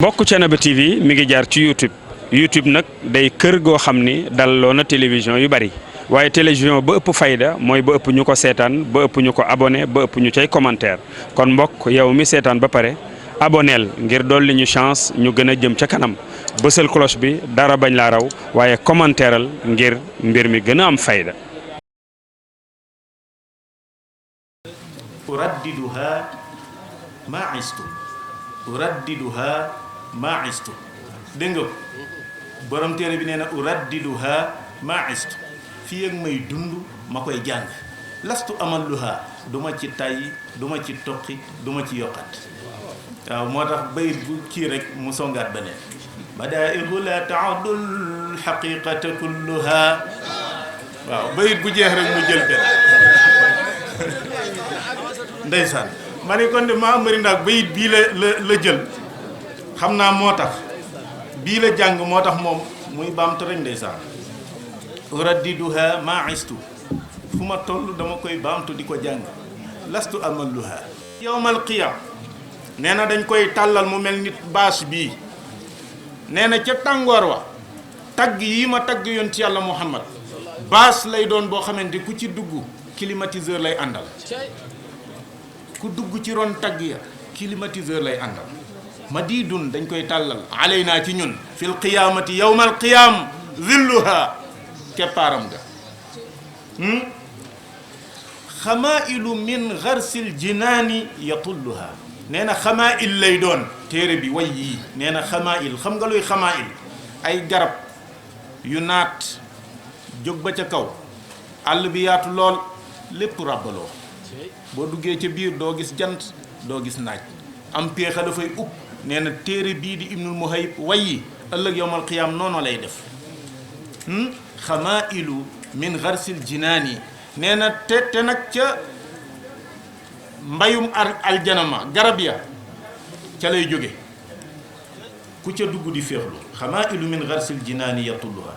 mbokk Thiénaba TV mi ngi jaar ci YouTube nag day kër goo xam ni dalloo na télévision yu bari waaye télévision ba ëpp fayda mooy ba ëpp ñu ko seetaan ba ëpp ñu ko abonné ba ëpp ñu cay commentaire kon mbokk yow mi seetaan ba pare aboneel ngir dolli ñu chance ñu gën a jëm ca kanam bësal cloche bi dara bañ laa raw waaye commentaireal ngir mbir mi gën a am fayda. uraddiduha ma istu dégg nga borom téere bi nee na uraddiduha ma istu fii ak may dund ma koy jàng lastu amalluha du ma ci tàyyi du ma ci toqi du ma ci yokkat waaw moo tax bayit bu kii rek mu songaat ba ne badaihu la taadul xaqiqata kulluha waaw bayit bu jeex rek mu jël benn ndeysaan ma ne kon de maa amari ndaag bayit bii la jël xam naa moo tax bii la jàng moo tax moom muy baamtu rek ndeysaan uraddiduha ma istu fu ma toll dama koy baamtu di ko jàng lastu amalluha yawmal qiyam nee na dañ koy tàllal mu mel nit bâche bii nee na ca tàngoor wa tagg yi ma tagg yoon ci yàlla Muhammad bâche lay doon boo xamante ku ci dugg climatiseur lay àndal ku dugg ci ron tagg ya climatiseur lay àndal madidun dañ koy tàllal alaynaa ci ñun fil qiyaamati yawmal qiyaam zilluha keppaaram ga xamailu min garsil jinaani yatulluha nee na xamail lay doon téere bi way yii nee na xamail xam nga luy xamail ay garab yu naat jóg ba ca kaw àll bi yaatu lool lépp ràbbaloo boo duggee ca biir doo gis jant doo gis naaj am péexa dafay upp nee na téere bii di ibnul muhayib way yi ëllëg yowmal qiyaam noonu lay def xamailu min garsil jinaani nee na te nag ca mbayum aljanama garab ya ca lay jóge ku ca dugg di féexlu xamailu min garsil jinaani yatulluha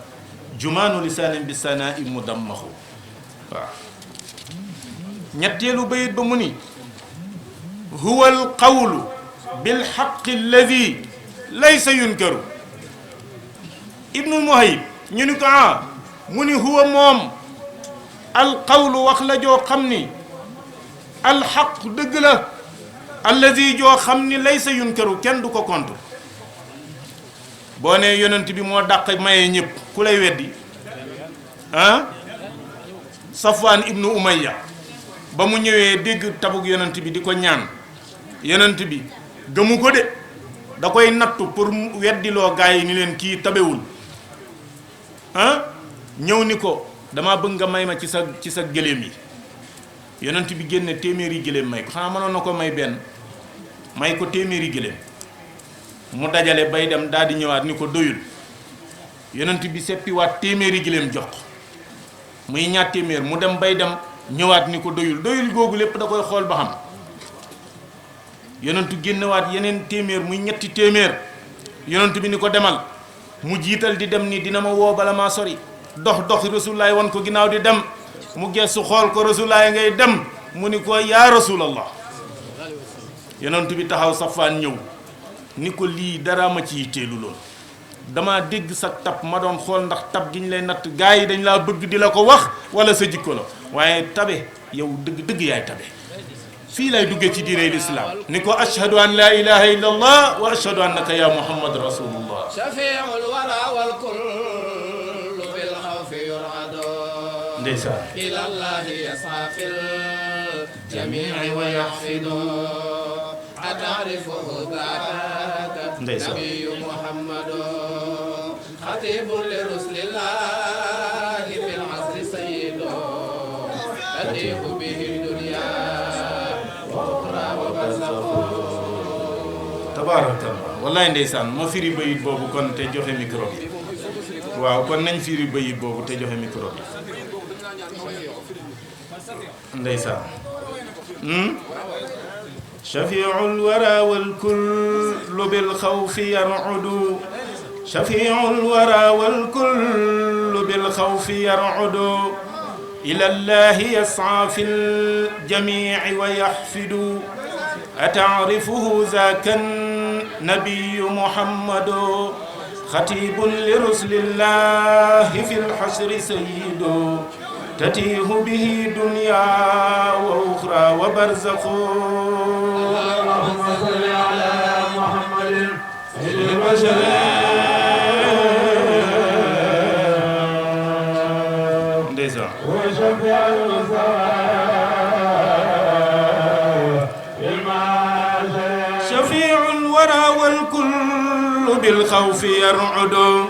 jumaanu lisaanin bi sanaa i mudammaxu waaw ñetteelu bayit ba mu ni huwa alqawlu bilxaqi alladi laysa yunkaru ibnul muhayib ñu ni ko mu ni huwa moom alqawlu wax la joo xam ni alxaq dëgg la alladi joo xam ni laysa yunkaru kenn du ko contre boo nee yonent bi moo dàq maye ñëpp ku lay weddi Safwaan ibnu Umayya ba mu ñëwee dégg tabug yonent bi di ko ñaan yonent bi gëmu ko de da koy nattu pour weddiloo gaa yi ni leen kii tabewul ñëw ni ko dama bëgg nga may ma ci sa gëléem yi yonent bi génne téeméeri gëléem may ko xanaa mënoon na ko may benn may ko téeméeri gëléem mu dajale bay dem daal di ñëwaat ni ko doyul yonent bi seppiwaat téeméeri gëléem jox ko muy ñaar téeméer mu dem bay dem ñëwaat ni ko doyul googu lépp da koy xool ba xam yonentu génnewaat yeneen téeméer muy ñetti téeméer yonentu bi ni ko demal mu jiital di dem ni dina ma woo bala maa sori dox rasulaay wan ko ginnaaw di dem mu geesu xool ko rasulaay ngay dem mu ni ko yaa rasulallah yonentu bi taxaw Safwaan ñëw ni ko lii dara ma ci yitteelu lool dama dégg sa tab ma doon xool ndax tab gi ñu lay natt gaa yi dañ laa bëgg di la ko wax wala sa jikko la waaye tabe yow dëgg yaay tabe fii lay duggee ci diine lislaam ni ko ashhadu an la ilaha illa allah wa ashhadu annaka ya muhammad rasulullah shafi'ul wara wal kullu bil khawfi yuradu ndeysaan ila allah yasafil jami'i wa yahfidu atarifuhu daka nabiyyu muhammadu khatibun li rusulillahi fil asri sayyidu tadiqu bihi dunya tabarakallah wallaay ndeysaan ma firi bayit boobu kon te joxe micro bi waaw kon nañ firi bayit boobu te joxe micro bi ndeysaan shafi'ul wara wal kullu bil khawfi yar'udu shafi'ul wara wal kullu bil khawfi yar'udu ila allahi yas'a fil jami'i wa yahfidu أتعرفه ذاك نبي محمد خطيب لرسل الله في الحشر سيد تتيه به دنيا وأخرى وبرزخ اللهم صل على محمد سيد البشر وشفيع شفيع الورى والكل بالخوف يرعد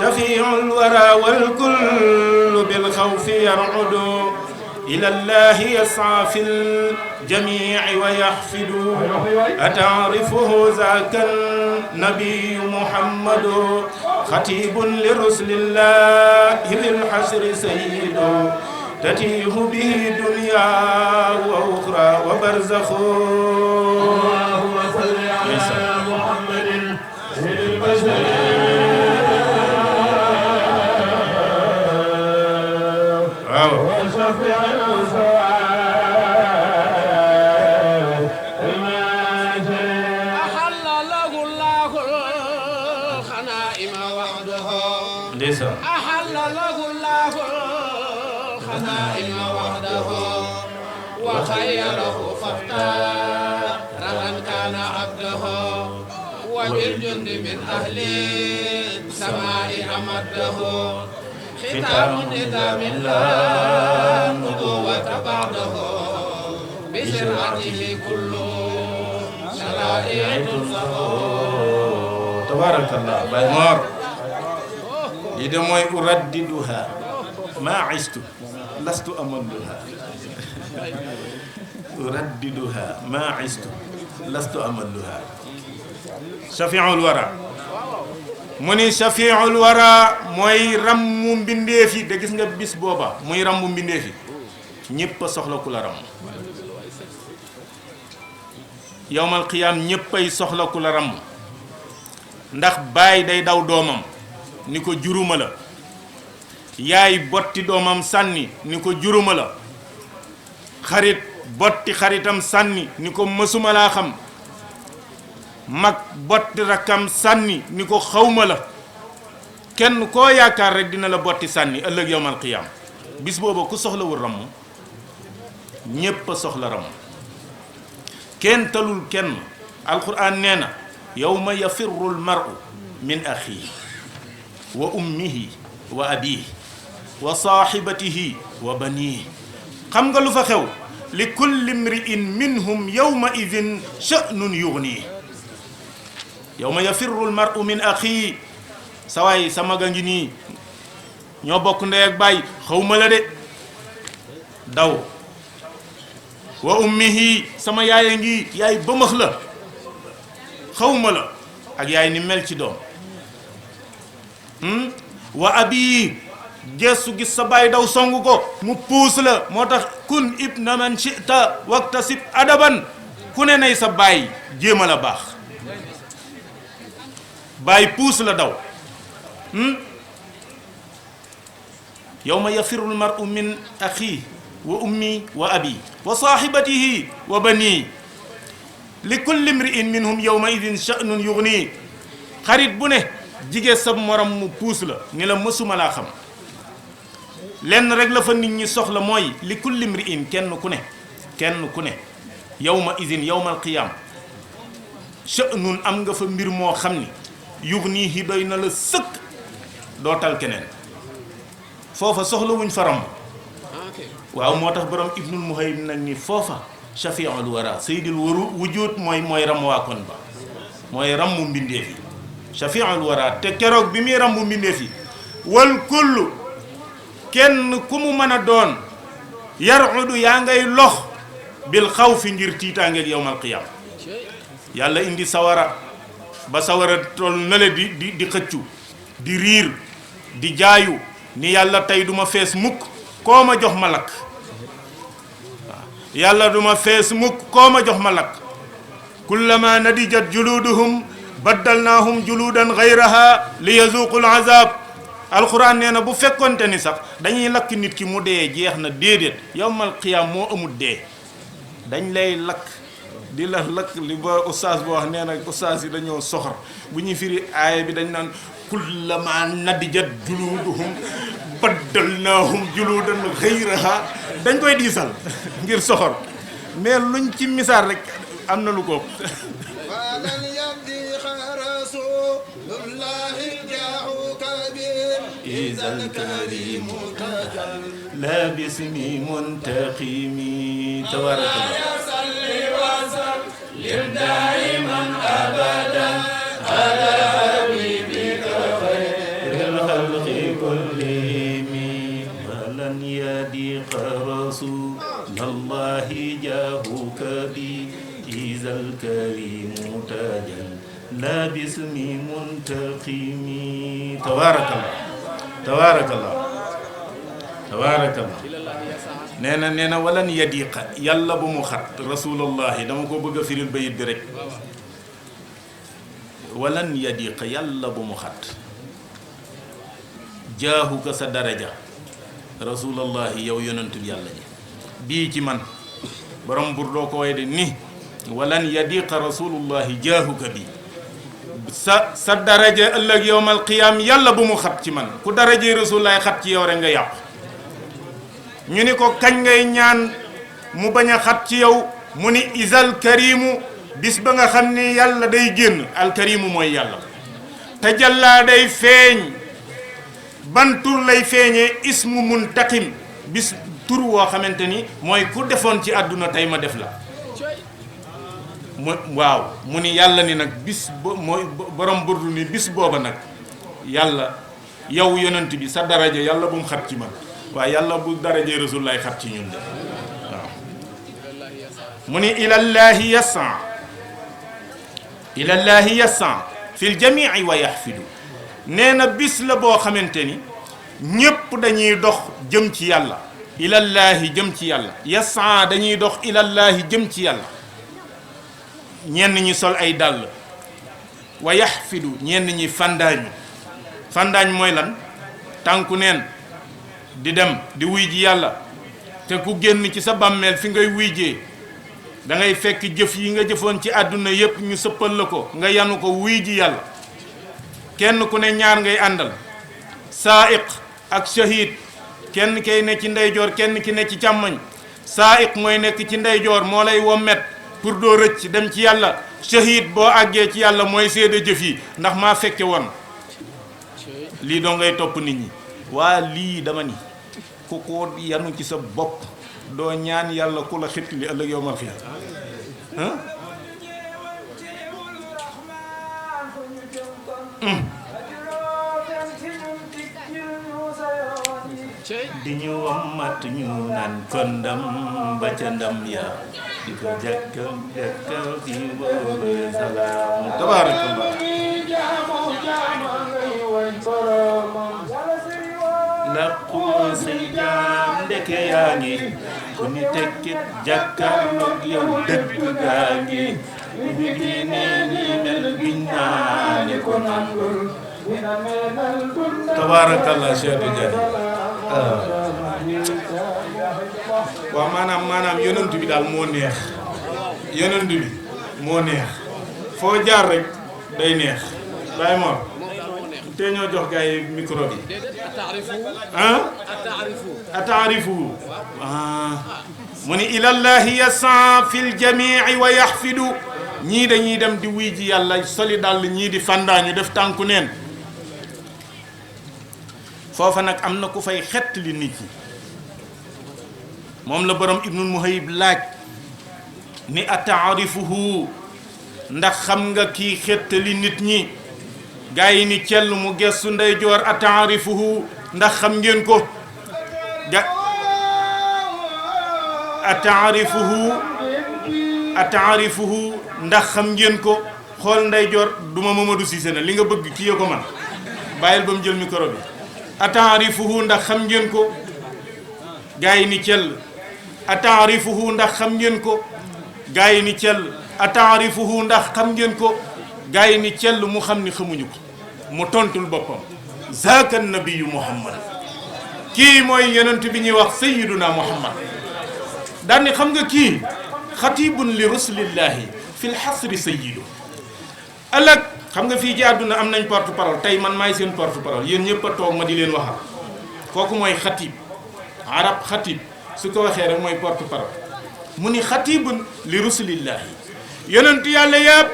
شفيع الورى والكل بالخوف يرعد إلى الله يسعى في الجميع ويحفد أتعرفه ذاك النبي محمد خطيب لرسل الله للحشر سيد تتيه به دنيا وأخرى وبرزخ اللهم صل على محمد سيد البشر وشفيع أحل له الله الخنائم وحده أحل له الله الخنائم وحده وخيره فاختار من كان عبده وبالجند من أهل السماء أمده ختام نظام الله نبوة بعده بشرعته كل شرائع له تبارك الله باي مور لي موي ارددها ما عشت لست املها ارددها ما عشت لست املها شفيع الورى muni shafi'ul wara mooy rammu mbindeef yi de gis nga bis booba muy rammu mbindeef yi ñépp a soxla ku la ramm yowmal qiyaam ñépp ay soxla ku la ramm ndax baay day daw doomam ni ko juruma la yaay botti doomam sànni ni ko juruma la xarit botti xaritam sànni ni ko mësuma laa xam mag botti rakkam sànni ni ko xawma la kenn koo yaakaar rek dina la botti sànni ëllëg yowmal qiyaam bis booba ku soxlawul ramm ñépp a soxla ramm kenn talul kenn alquran nee na yawma yafirru almaru min axihi wa ummihi wa abihi wa saaxibatihi wa banihi xam nga lu fa xew li kulli mri'in minhum yawma idin sha'nun yughnihi yawma yafirru almaru min axihi sawaay sa maga ngi nii ñoo bokk ndey ak baay xawma la de daw wa ummihi sama yaay ngi yaay bëmax la xawma la ak yaay ni mel ci doom wa abi gestu gis sa baay daw songu ko mu puus la moo tax kun ibna man shi'ta waktasib adaban ku ne nay sa baay jéema la baax baay puus la daw yawma yafirru almar'u min akhihi wa ummi wa abi wa sahibatihi wa bani li kulli imri'in minhum yawma idin sha'nun yughni xarit bu ne jigee sa morom mu puus la ni la mësuma laa xam lenn rek la fa nit ñi soxla mooy li kulli imri'in kenn ku ne yawma idin yawmal qiyaam sha'nun am nga fa mbir moo xam ni yughnihi doy na la sëkk dootal keneen foofa soxla wuñ fa ramb waaw moo tax borom ibnul muhayyib nag ni foofa shafi'ul wara sayyidul wujud mooy ram waa kon ba mooy rammu mbindeef yi shafi'ul wara te keroog bi muy rammu mbindeef yi wal kullu kenn ku mu mën a doon yarudu yaa ngay lox bil xawfi ngir tiitaangeel yawmal qiyaam yàlla indi sawara ba sawara toll na le di xëccu di riir di jaayu ni yàlla tey duma fees mukk koo ma jox ma lakk yàlla duma fees mukk koo ma jox ma lakk kullama nadijat juluduhum baddalnaahum juludan gayraha li yazuqul azab alquran nee na bu fekkonte ni sax dañuy lakk nit ki mu dee jeex na déedéet yawmal qiyaam moo amul dee dañ lay lakk di la lakk li ba oustaz boo wax nee na oustaz yi dañoo soxor bu ñuy firi aaya bi dañ naan kullama nadijat juluduhum baddalnaahum juludan ghayraha dañ koy diisal ngir soxor mais luñ ci misaal rek am na lu ko ولن يبديخ رسول الله جاه كبير إذا الكريم تجل لا باسم منتقم تبارك الله صل وسلم دائما ابدا على حبيبك خير الخلق كلهم ولن يضيق رسول الله جاهك بي إذا الكريم تجل لا باسم منتقم تبارك الله تبارك الله تبارك الله nee na walan yadiqa yàlla bu mu xat rasulullahi dama ko bëgg a firil bayit bi rek walan yadiqa yàlla bu mu xat jaahuka sa daraja rasulullahi yow yonentul yàlla ji bii ci man borom bur doo ko way de ni walan yadiqa rasulullahi jaahuka bi sa daraja ëllëg yowmal qiyaam yàlla bu mu xat ci man ku darajee rasulullahi xat ci yow rek nga yàqu ñu ni ko kañ ngay ñaan mu bañ a xat ci yow mu ni isal karimu bis ba nga xam ni yàlla day génn alkarimu mooy yàlla te jàllaa day feeñ ban tur lay feeñee ismu muntaqim bis tur woo xamante ni mooy ku defoon ci àdduna tey ma def la waaw mu ni yàlla ni nag bis mooy borom burdu ni bis booba nag yàlla yow yonent bi sa daraja yàlla bu mu xat ci man waaye yàlla bu darajee rasul lay xat ci ñun de waaw mu ni ilallahi yasan fil jamii wa yaxfidu nee na bis la boo xamante ni ñépp dañuy dox jëm ci yàlla ilallahi jëm ci yàlla yasan dañuy dox ilallahi jëm ci yàlla ñenn ñi sol ay dàll wa yaxfidu ñenn ñi fandaañ mooy lan tànku neen di dem di wuy ji yàlla te ku génn ci sa bàmmeel fi ngay wuy jee da ngay fekk jëf yi nga jëfoon ci àdduna yépp ñu sëppal la ko nga yanu ko wuy ji yàlla kenn ku ne ñaar ngay àndal saaiq ak shahid kenn kay ne ci ndeyjoor kenn ki ne ci càmmoñ saaiq mooy nekk ci ndeyjoor moo lay wommet pour doo rëcc dem ci yàlla shahid boo àggee ci yàlla mooy seede jëf yi ndax maa fekke woon lii doo ngay topp nit ñi waa lii dama ni ku ko yanu ci sa bopp doo ñaan yàlla ku la xit li ëllëg yow ma fi di ñu wammat ñu naan kon ndam ba ca ndam ya di ko jàkkal ci boobu salaam tabaarakallah laqu say jaam ndeke yaa ngi ku ni tekkit jàkkaarloog yow dëgg gaa ngi bi nee ni mel giñ naa ni ko nangul tabaarakallah Cheikh Tidiane waaw maanaam yonent bi daal moo neex yonent bi moo neex foo jaar rek day neex Baye Mor te ñoo jox gars yi micro bi ataarifu mu ni ilallahi yasan fil jamii wa yaxfidu ñii dañuy dem di wuy ji yàlla soli dàll ñii di fandaañu def tànku neen foofa nag am na ku fay xett li nit ñi moom la borom ibnul muhayib laaj ni ataarifuhu ndax xam nga kii xett li nit ñi gaa yi ni cell mu gestu ndeyjoor ataarifuhu ndax xam ngeen ko ataarifuhu ndax xam ngeen ko xool ndeyjoor duma Mamadou Cissé na li nga bëgg kii ya ko man bàyyil ba mu jël micro bi ataarifuhu ndax xam ngeen ko gaa yi ni cell ataarifuhu ndax xam ngeen ko gaa yi ni cell ataarifuhu ndax xam ngeen ko gaa yi ni cell mu xam ni xamuñu ko mu tontul boppam zaaka nabiyu muhammad kii mooy yonent bi ñuy wax sayyiduna muhammad daal ni xam nga kii xatibun li rasulillahi fil xasri sayyidu ëllëg xam nga fii ci àdduna am nañ porte parole tey man maay seen porte parole yéen ñëpp a toog ma di leen waxal kooku mooy xatib arab xatib su ko waxee rek mooy porte parole mu ni xatibun li rasulillahi yonent yàlla yëpp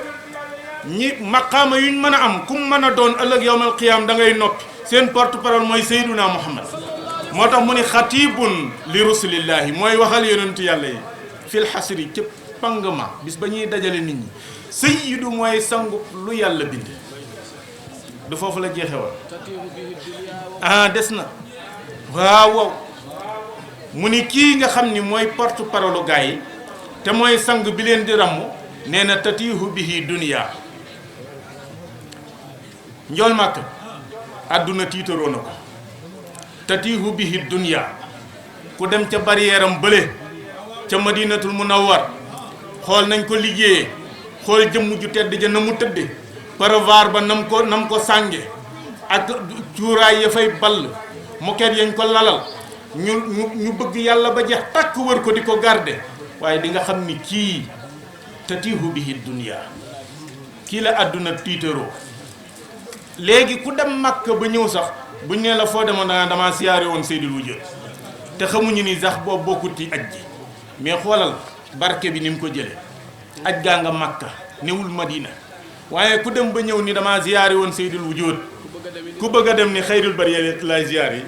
ñi maqaama yuñ mën a am kum mën a doon ëllëg yowmal qiyaam da ngay noppi seen porte parole mooy sayduna muhammad moo tax mu ni xatibun li rasulillahi mooy waxal yonent yàlla yi fil xasri ca pangement bis ba ñuy dajale nit ñi sayyidu mooy sangu lu yàlla bind du foofu la jeexe woon des na waaw mu ni kii nga xam ni mooy porte parole gaa yi te mooy sang bi leen di ràmm nee na tatiihu bihi dunya njool màkk àdduna tiitaroo na ko tatiihu bihi dunya ku dem ca barrière am bële ca madinatul munawwar xool nañ ko liggéeyee xool jëmm ju tedd ja na mu tëdde paravar ba nam ko sànge ak cuuraay ya fay ball moket yañ ko lalal ñu bëgg yàlla ba jeex takk wër ko di ko garde waaye di nga xam ni kii tatiihu bihi dunya kii la àdduna tiitaroo léegi ku dem Makka ba ñëw sax buñ nee la foo demoon dama siyaare woon Seydil Wujud te xamuñu ni sax boobu bokkut ci aj ji mais xoolal barke bi ni mu ko jële aj gaa nga Makka newul Madina waaye ku dem ba ñëw ni dama siyaare woon Seydil Wujud ku bëgg a dem ni xayrul bariyati lay siyaare yi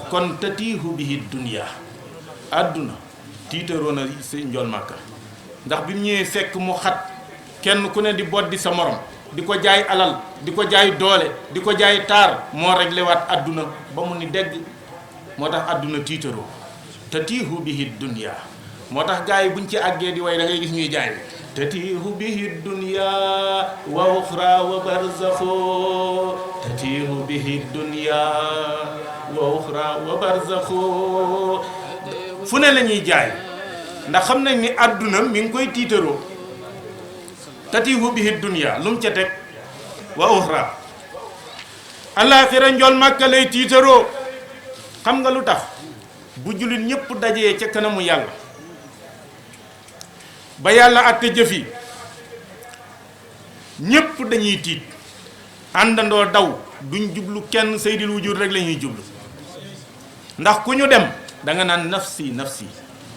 kon tatiihu bihi dunya àdduna tiitaroo na si njool Makka ndax bi mu ñëwee fekk mu xat kenn ku ne di boddi sa morom di ko jaay alal di ko jaay doole di ko jaay taar moo réglé waat àdduna ba mu ni dégg moo tax àdduna tiitaroo tatiihu bihi dunya moo tax gars yi buñ ci àggee di way da ngay gis ñuy jaay tatiihu bihi dunya wa uxra wa barzaxo tatiihu bihi dunya wa uxra wa barzaxo fu ne la ñuy jaay ndax xam nañ ni àdduna mi ngi koy tiitaroo tatiihu bihi dunya lu mu ca teg wa uxra alaaxira njool Màkka lay tiitaroo xam nga lu tax bu jullit ñépp dajee ca kanamu yàlla ba yàlla àtte jëf yi ñépp dañuy tiit àndandoo daw duñ jublu kenn Seydil Wujud rek la ñuy jublu ndax ku ñu dem da nga naan nafsi nafsi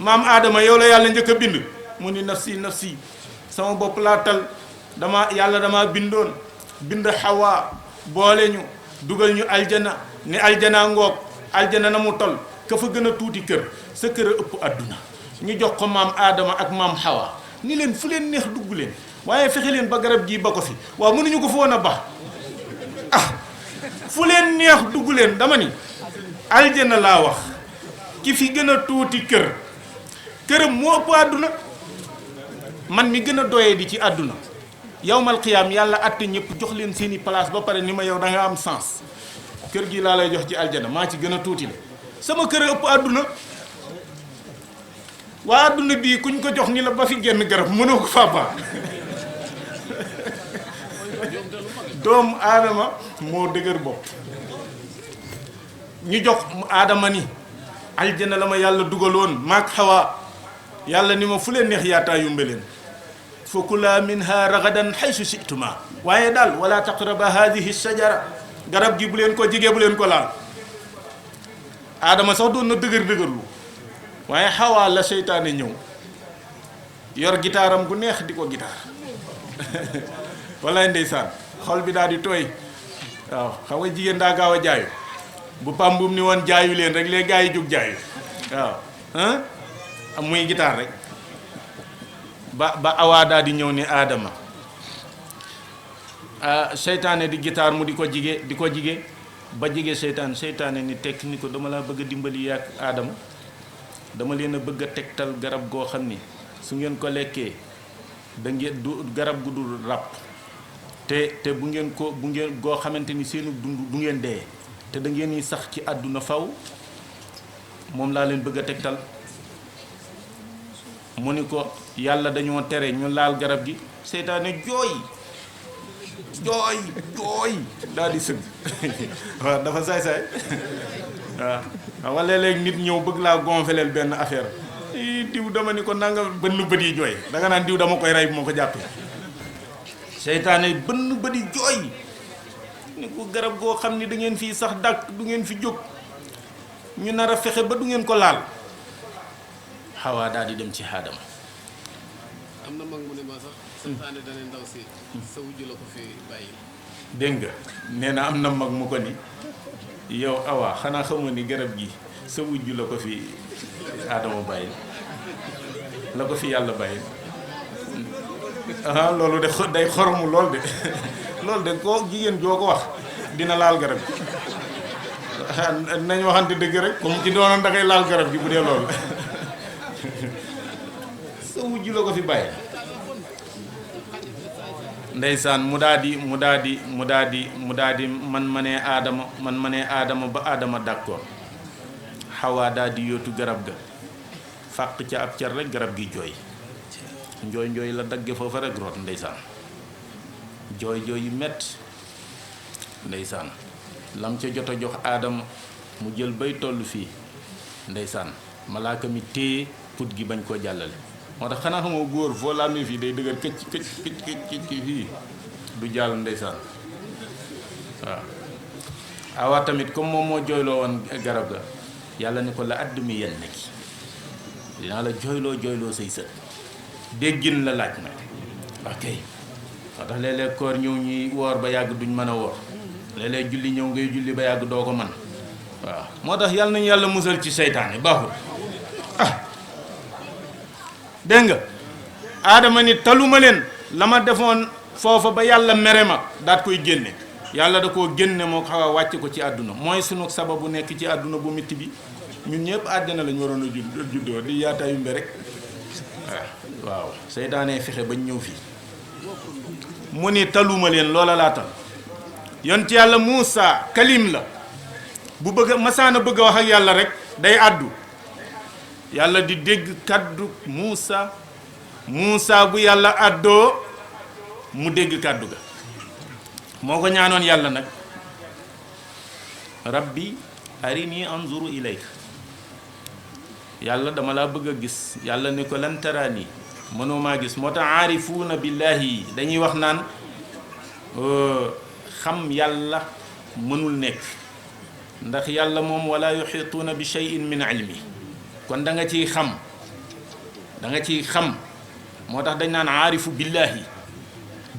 maam Aadama yow la yàlla njëkk a bind mu ni nafsi nafsi sama bopp laa tal dama bindoon bind Xawaa boole ñu dugal ñu aljana ni aljana ngoog aljana na mu tol ka fa gën a tuuti kër sa kër a ëpp àdduna ñu jox ko maam Aadama ak maam Xawaa ni leen fu leen neex dugg leen waaye fexe leen ba garab gii ba ko fi waaw mënuñu ko fa woon a ba fu leen neex dugg leen dama ni aljana laa wax ki fi gën a tuuti këram moo ëpp àdduna man mi gën a doyee di ci àdduna yawmal qiyaam yàlla àtte ñëpp jox leen seeni place ba pare ni ma yow da nga am sens kër gi laa lay jox ci aljana maa ci gën a tuuti la sama kër a ëpp àdduna waa àdduna bii kuñ ko jox ni la ba fi genn garab mënoo ko faa baax doomu aadama moo dëgër bopp ñu jox aadama ni aljana la ma yàlla dugaloon maak Xawaa yàlla ni ma fu leen neex yaataa yumbe leen fa kulaa minha ragadan xaysu situma waaye daal wala taqraba hadihi shajara garab gi bu leen ko jigee bu leen ko laal aadama sax doon na dëgërlu waaye Xawaa la seytaane ñëw yor gitaaram gu neex di ko gitaar wallaay ndeysaan xol bi daal di tooy waaw xam nga jigéen daa gaaw a jaayu bu pambum ni woon jaayu leen rek les gars yi jóg jaayu waaw am muy gitaar rek ba awaa daal di ñëw ni aadama seytaane di gitaar mu di ko jige ba jige seytaane ni tekk ni ko dama laa bëgg a dimbali yàq aadama dama leen a bëgg a tegtal garab goo xam ni su ngeen ko lekkee da ngeen du garab gu dul ràpp te bu ngeen goo xamante ni seenu dund du ngeen dee te da ngeen ni sax ci àdduna faw moom laa leen bëgg a tegtal mu ni ko yàlla dañoo tere ñu laal garab gi seytaane jooy daal di sëgg waaw dafa saay-saay waaw wala léeg-léeg nit ñëw bëgg laa gonfleel benn affaire diw dama ni ko nangam bënn bët yi jooy da nga naan diw dama koy rey bu ma ko jàppee seytaane bënn bët yi jooy ni ko garab goo xam ni da ngeen fii sax dàkk du ngeen fi jóg ñu nar a fexe ba du ngeen ko laal Xawaa daal di dem ci Aadama. am na mag mu ne ma sax seytaane dana ndaw si sa wujju la ko fi bàyyi. dégg nga nee na am na mag mu ko ni yow Awa xanaa xamoo ni garab gi sa wujju la ko fi Aadama bàyyi la ko fi yàlla bàyyi ah loolu de day xoromu lool de loolu de koo jigéen joo ko wax dina laal garab gi nañ waxante dëgg rek comme ci doonoon da ngay laal garab gi bu dee loolu sa wujju la ko fi bàyyi ndeysaan mu daal di man ma nee Aadama ba Aadama d'accord Xawaa daal di yóotu garab ga fàq ca ab car rek garab gi jooy njooy la dagge foofa rek root ndeysaan jooy yu metti ndeysaan lam ca jot a jox Aadama mu jël bay toll fii ndeysaan malaaka mi téye put gi bañ koo jàllale moo tax xanaa xamoo góor foo laamee fii day dëgër këcc fii du jàll ndeysaan waaw Awa tamit comme moom moo jooyloo woon garab ga yàlla ni ko la àddumi yenn ki dinaa la jooyloo say sët déggin la laaj nag ok moo tax léeg-léeg koor ñëw ñuy woor ba yàgg duñ mën a woor léeg-léeg julli ñëw ngay julli ba yàgg doo ko mën waaw moo tax yàlla nañu yàlla musal ci seytaane baaxul dégg nga Aadama ni taluma leen la ma defoon foofa ba yàlla mere ma daat koy génne yàlla da koo génne moo xaw a wàcc ko ci àdduna mooy sunu sababu nekk ci àdduna bu métti bi ñun ñëpp àddina lañ waroon a juddoo di yaatayumbe rek waaw seytaane fexe bañ ñëw fii mu ni taluma leen loola laa tal yonent yàlla Muusa kalim la bu bëgg masaana bëgg a wax ak yàlla rek day àddu yàlla di dégg kàddu Muusa bu yàlla àddoo mu dégg kàddu ga moo ko ñaanoon yàlla nag rabbi arini anzuru ilayk yàlla dama laa bëgg a gis yàlla ni ko lan taraani mënoo maa gis moo tax aarifuuna billahi dañuy wax naan xam yàlla mënul nekk ndax yàlla moom wala yuxituuna bi shay'in min ilmi kon da nga ciy xam moo tax dañ naan aarifu billahi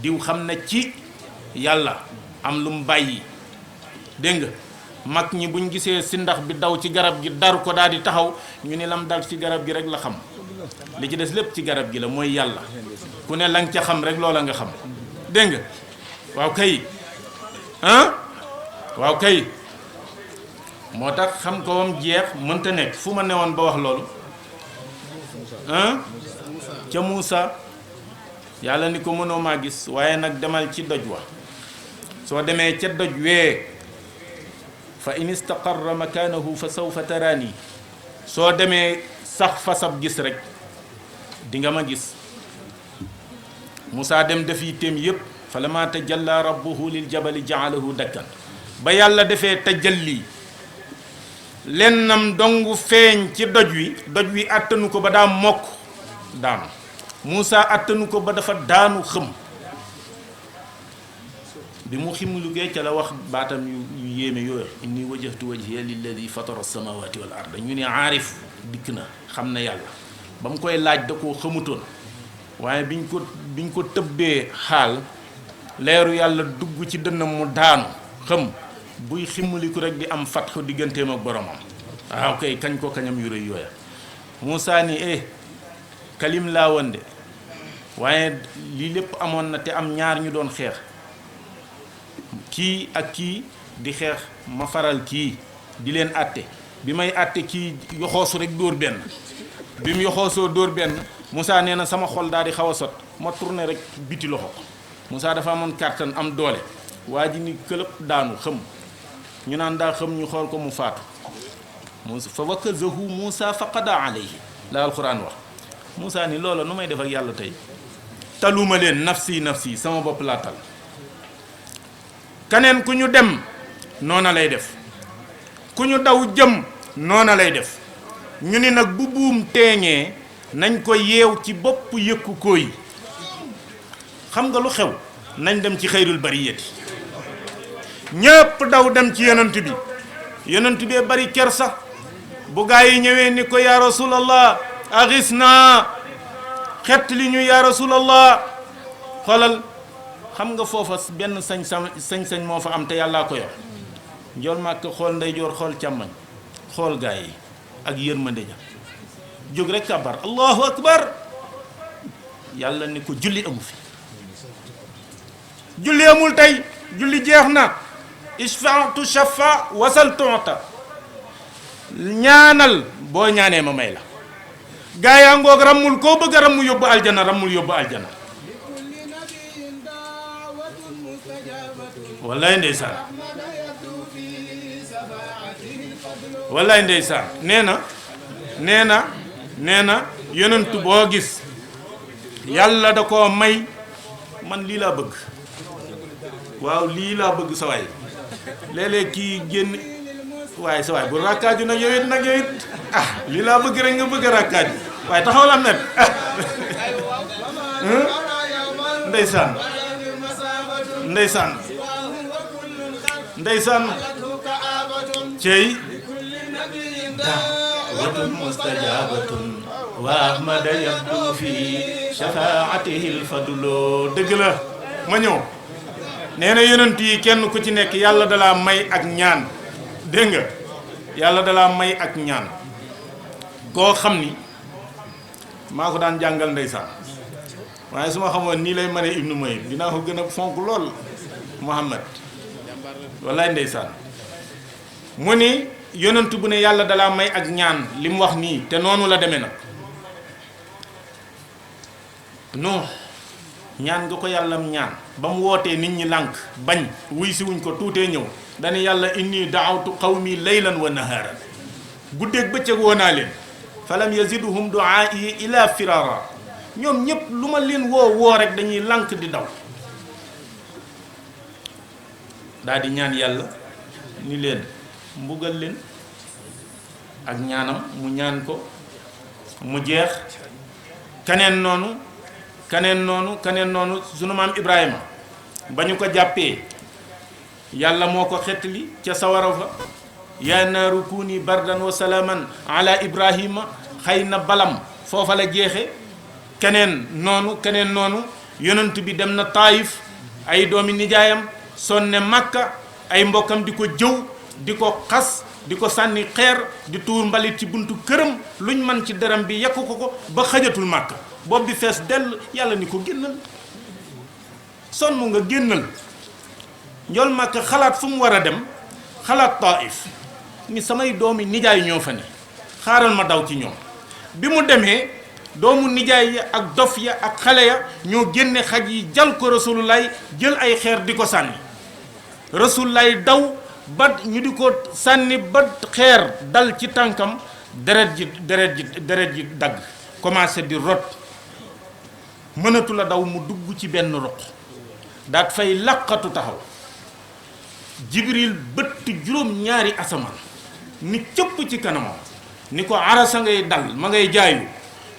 diw xam na ci yàlla am lu mu bàyyi dégg nga mag ñi buñ gisee si ndax bi daw ci garab gi dar ko daal di taxaw ñu ni lam dal ci garab gi rek la xam li ci des lépp ci garab gi la mooy yàlla ku ne la nga ca xam rek loola nga xam dégg nga waaw kay waaw kay moo tax xam ko wam jeex mënta nekk fu ma newoon ba wax loolu ca Muusa yàlla ni ko mënoo maa gis waaye nag demal ci doj wa soo demee ca doj wee fa in istaqarra makaanahu fa sawfa taraani soo demee sax fa sab gis rek di nga ma gis Muusa dem def yitteem yépp fa lammaa tajallaa rabbuhu lil jabali ja'alahu dakkan ba yàlla defee tajalli lennam dongu feeñ ci doj wi àttanu ko ba daa mokk daanu Muusa àttanu ko ba dafa daanu xëm bi mu ximulugee ca la wax baatam yu yéeme yooyu inni wajjahtu wajhiya lilladi fatara samawati wal arda ñu ne aarif dikk na xam na yàlla ba mu koy laaj da koo xamutoon waaye biñ ko tëbbee xaal leeru yàlla dugg ci dënnam mu daanu xëm buy ximuliku rek di am fatxu digganteem ak boromam waaw kay kañ ko kañam yu rëy yooya Muusa ni kalim laa woon de waaye lii lépp amoon na te am ñaar ñu doon xeex kii ak kii di xeex ma faral kii di leen àtte bi may àtte kii yoxoosu rek dóor benn bi mu yoxoosoo dóor benn Muusa nee na sama xol daal di xaw a sot ma tourné rek biti loxo Muusa dafa amoon kàttan am doole waa ji ni këlëb daanu xëm ñu naan daa xëm ñu xool ko mu faatu fa wakazahu Muusa fa qada alayhi la alquran wax Muusa ni loola nu may def ak yàlla tey taluma leen nafsi sama bopp laa tal keneen ku ñu dem noona lay def ku ñu daw jëm noona lay def ñu ni nag bu buum teeñee nañ ko yeew ci bopp yëkku kooy xam nga lu xew nañ dem ci xayrul bariyati ñépp daw dem ci yonent bi yonent bee bari kersa bu gaa yi ñëwee ni ko yaa rasulallah axis naa xett li ñu yaa rasulallah xoolal xam nga foofa benn sañ-sañ moo fa am te yàllaa ko yor njool màkk xool ndeyjoor xool càmmoñ xool gaa yi ak yërmande ja jóg rek kàbbar allahu akbar yàlla ni ko julli amu fi julli amul tey julli jeex na isfa'tu shafa wasal tu'ta ñaanal boo ñaanee ma may la gaa yaa ngoog rammul koo bëgg a rammu yóbbu aljana rammul yóbbu aljana wallaay ndeysaan wallaay ndeysaan nee na yonent boo gis yàlla da koo may man lii laa bëgg waaw lii laa bëgg sa waay léeg-léeg kii génn waaye sa waay bu rakkaaju nag yow it lii laa bëgg rek nga bëgg a rakkaaju waaye taxawal am net ndeysaan ndeysaan ndeysaan cey da'watun mustajabatun wa ahmada yabdu fi shafaatihi alfadlo dëgg la ma ñëw nee na yonent yi kenn ku ci nekk yàlla dalaa may ak ñaan dégg nga yàlla dalaa may ak ñaan koo xam ni maa ko daan jàngal ndeysaan waaye su ma xamoon nii lay mënee ibnu mayib dinaa ko gën a fonk lool Muhammad wallaay ndeysaan mu ni yonent bu ne yàlla dalaa may ak ñaan li mu wax nii te noonu la demee nag non ñaan nga ko yàllam ñaan ba mu wootee nit ñi lànk bañ wuy si wuñ ko tuutee ñëw dana yàlla inni daawtu qawmi laylan wa naharan guddeeg bëccëg woo naa leen falam yaziduhum duaai ila firara ñoom ñëpp lu ma leen woo rek dañuy lànk di daw daal di ñaan yàlla ni leen mbugal leen ak ñaanam mu ñaan ko mu jeex kaneen noonu sunu maam Ibrahima ba ñu ko jàppee yàlla moo ko xettali ca sawara fa yaa naaru kuuni bardan wa salaaman ala Ibrahima xëy na balam foofa la jeexe keneen noonu yonent bi dem na Taayif ay doomi nijaayam sonne Makka ay mbokkam di ko jëw di ko xas di ko sànni xeer di tuur mbalit ci buntu këram luñ man ci deram bi yekk ko ba xajatul Makka bopp bi fees dell yàlla ni ko génnal sonn nga génnal njool Makka xalaat fu mu war a dem xalaat Taif ni samay doomi nijaay ñoo fa ne xaaral ma daw ci ñoom bi mu demee doomu nijaay ya ak dof ya ak xale ya ñoo génne xaj yi jal ko Rasulullaay jël ay xeer di ko sànni Rasulullaay daw ba ñu di ko sànni ba xeer dal ci tànkam deret ji dagg commencé di rot mënatu la daw mu dugg ci benn roq daat fay laqatu taxaw Jibril bëtt juróom-ñaari asamaan ni cëpp ci kanamam ni ko arasa ngay dal ma ngay jaayu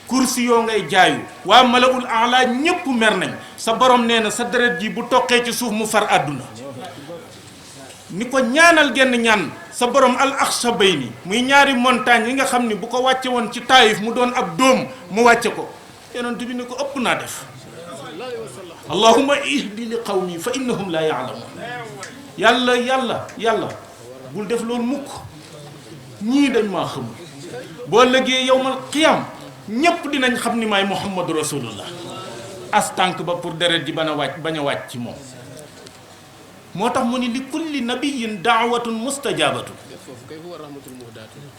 kursi yoo ngay jaayu waa malaul ala ñépp mer nañ sa borom nee na sa deret ji bu toqee ci suuf mu far àdduna ni ko ñaanal genn ñaan sa borom al axsa bay ni muy ñaari montagne yi nga xam ni bu ko wàcce woon ci Taayif mu doon ab dóom mu wàcce ko yonent bi ni ko ëpp naa def allahumma ihdi li qawmi fa innahum la yaalamun yàlla bul def loolu mukk ñii dañ maa xamul boo lëggee yowmal qiyam ñépp dinañ xam ni maay muhammadu rasulullah as tànk ba pour deret ji bañ a wàcc ci moom moo tax mu ni li kulli nabiyin daawatun mustajabatun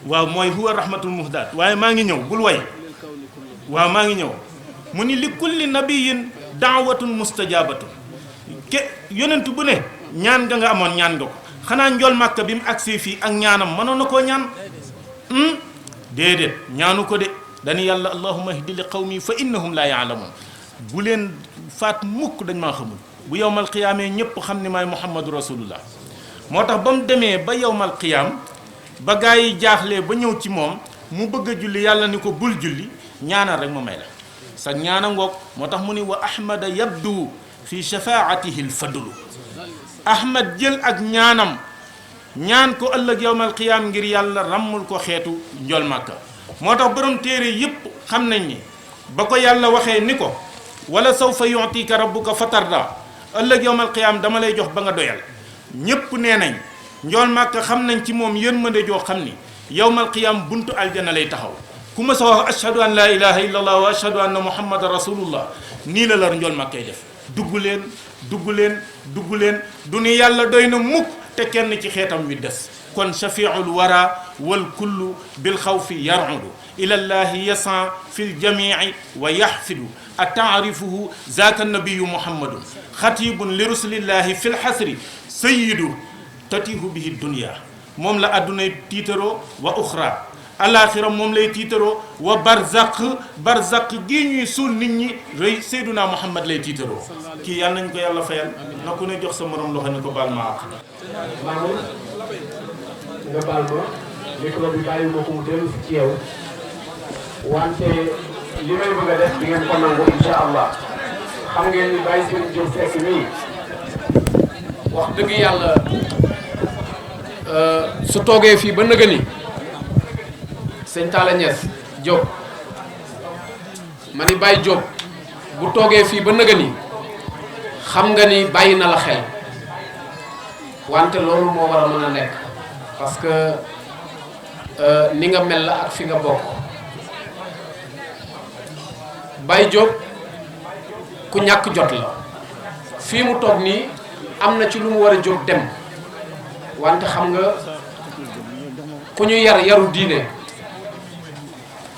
waaw mooy huwa rahmatul muhdaat waaye maa ngi ñëw bul way waaw maa ngi ñëw mu ni li kulli nabiyin daawatun mustajabatun yonent bu ne ñaan nga amoon ñaan nga ko xanaa njool màkka bi mu agsee fii ak ñaanam mënoon na koo ñaan déedéet ñaanu ko de dañu yàlla allahumma ihdi li qawmi fa innahum la yaalamun bu leen faat mukk dañ maa xamul bu yowmal qiyaamee ñépp xam ni maay muhammadu rasulullah moo tax ba mu demee ba yowmal qiyaam ba gaa yi jaaxlee ba ñëw ci moom mu bëgg a julli yàlla ni ko bul julli ñaanal rek mu may la sa ñaana ngoog moo tax mu ni wa ahmada yabdu fi shafaatihi lfadlu ahmad jël ak ñaanam ñaan ko ëllëg yowmal qiyaam ngir yàlla ràmmul ko xeetu njool màkka moo tax borom téere yépp xam nañ ni ba ko yàlla waxee ni ko wala sawfa yu'tika rabbuka fatarda ëllëg yowmal qiyaam dama lay jox ba nga doyal ñépp nee nañ njool màkka xam nañ ci moom yërmande joo xam ni yowmal qiyaam buntu aljana lay taxaw ku ma sa wax ashhadu an laa ilaha illa allah wa ashhadu anna muhammadan rasulullah nii la lar njool màkkay def dugg leen dugg leen dugg leen du ni yàlla doy na mukk te kenn ci xeetam wi des kon shafiul wara wal kullu bil xawfi yarudu ila llahi yasan fi ljamii wa yaxfidu a taarifuhu zaaka nabiyu muhammadun xatibun li rusulillahi fi lxasri sayidu tatihu bihi dunia moom la addunay tiitaroo wa uxra alaxira moom lay tiitaroo wa barzaq gii ñuy suul nit ñi rëy Seyduna Muhammad lay tiitaroo kii yàlla nañ ko yàlla fayal na ku ne jox sa morom loxo ni ko baal ma àq. Mamour nga baal ma micro bi bàyyi ma ko mu dellu si ci yow wante li may bëgg a def di ngeen ko nangu incha allah xam ngeen ni Baye Serigne Diop Seck mii wax dëgg yàlla su toogee fii ba nëgë ni sëñ Talla Niass Diop ma ni Baye Diop bu toogee fii ba nëgë ni xam nga ni bàyyi na la xel wante loolu moo war a mën a nekk parce que ni nga mel la ak fi nga bokk Baye Diop ku ñàkk jot la fii mu toog nii am na ci lu mu war a jóg dem wante xam nga ku ñu yar yaru diine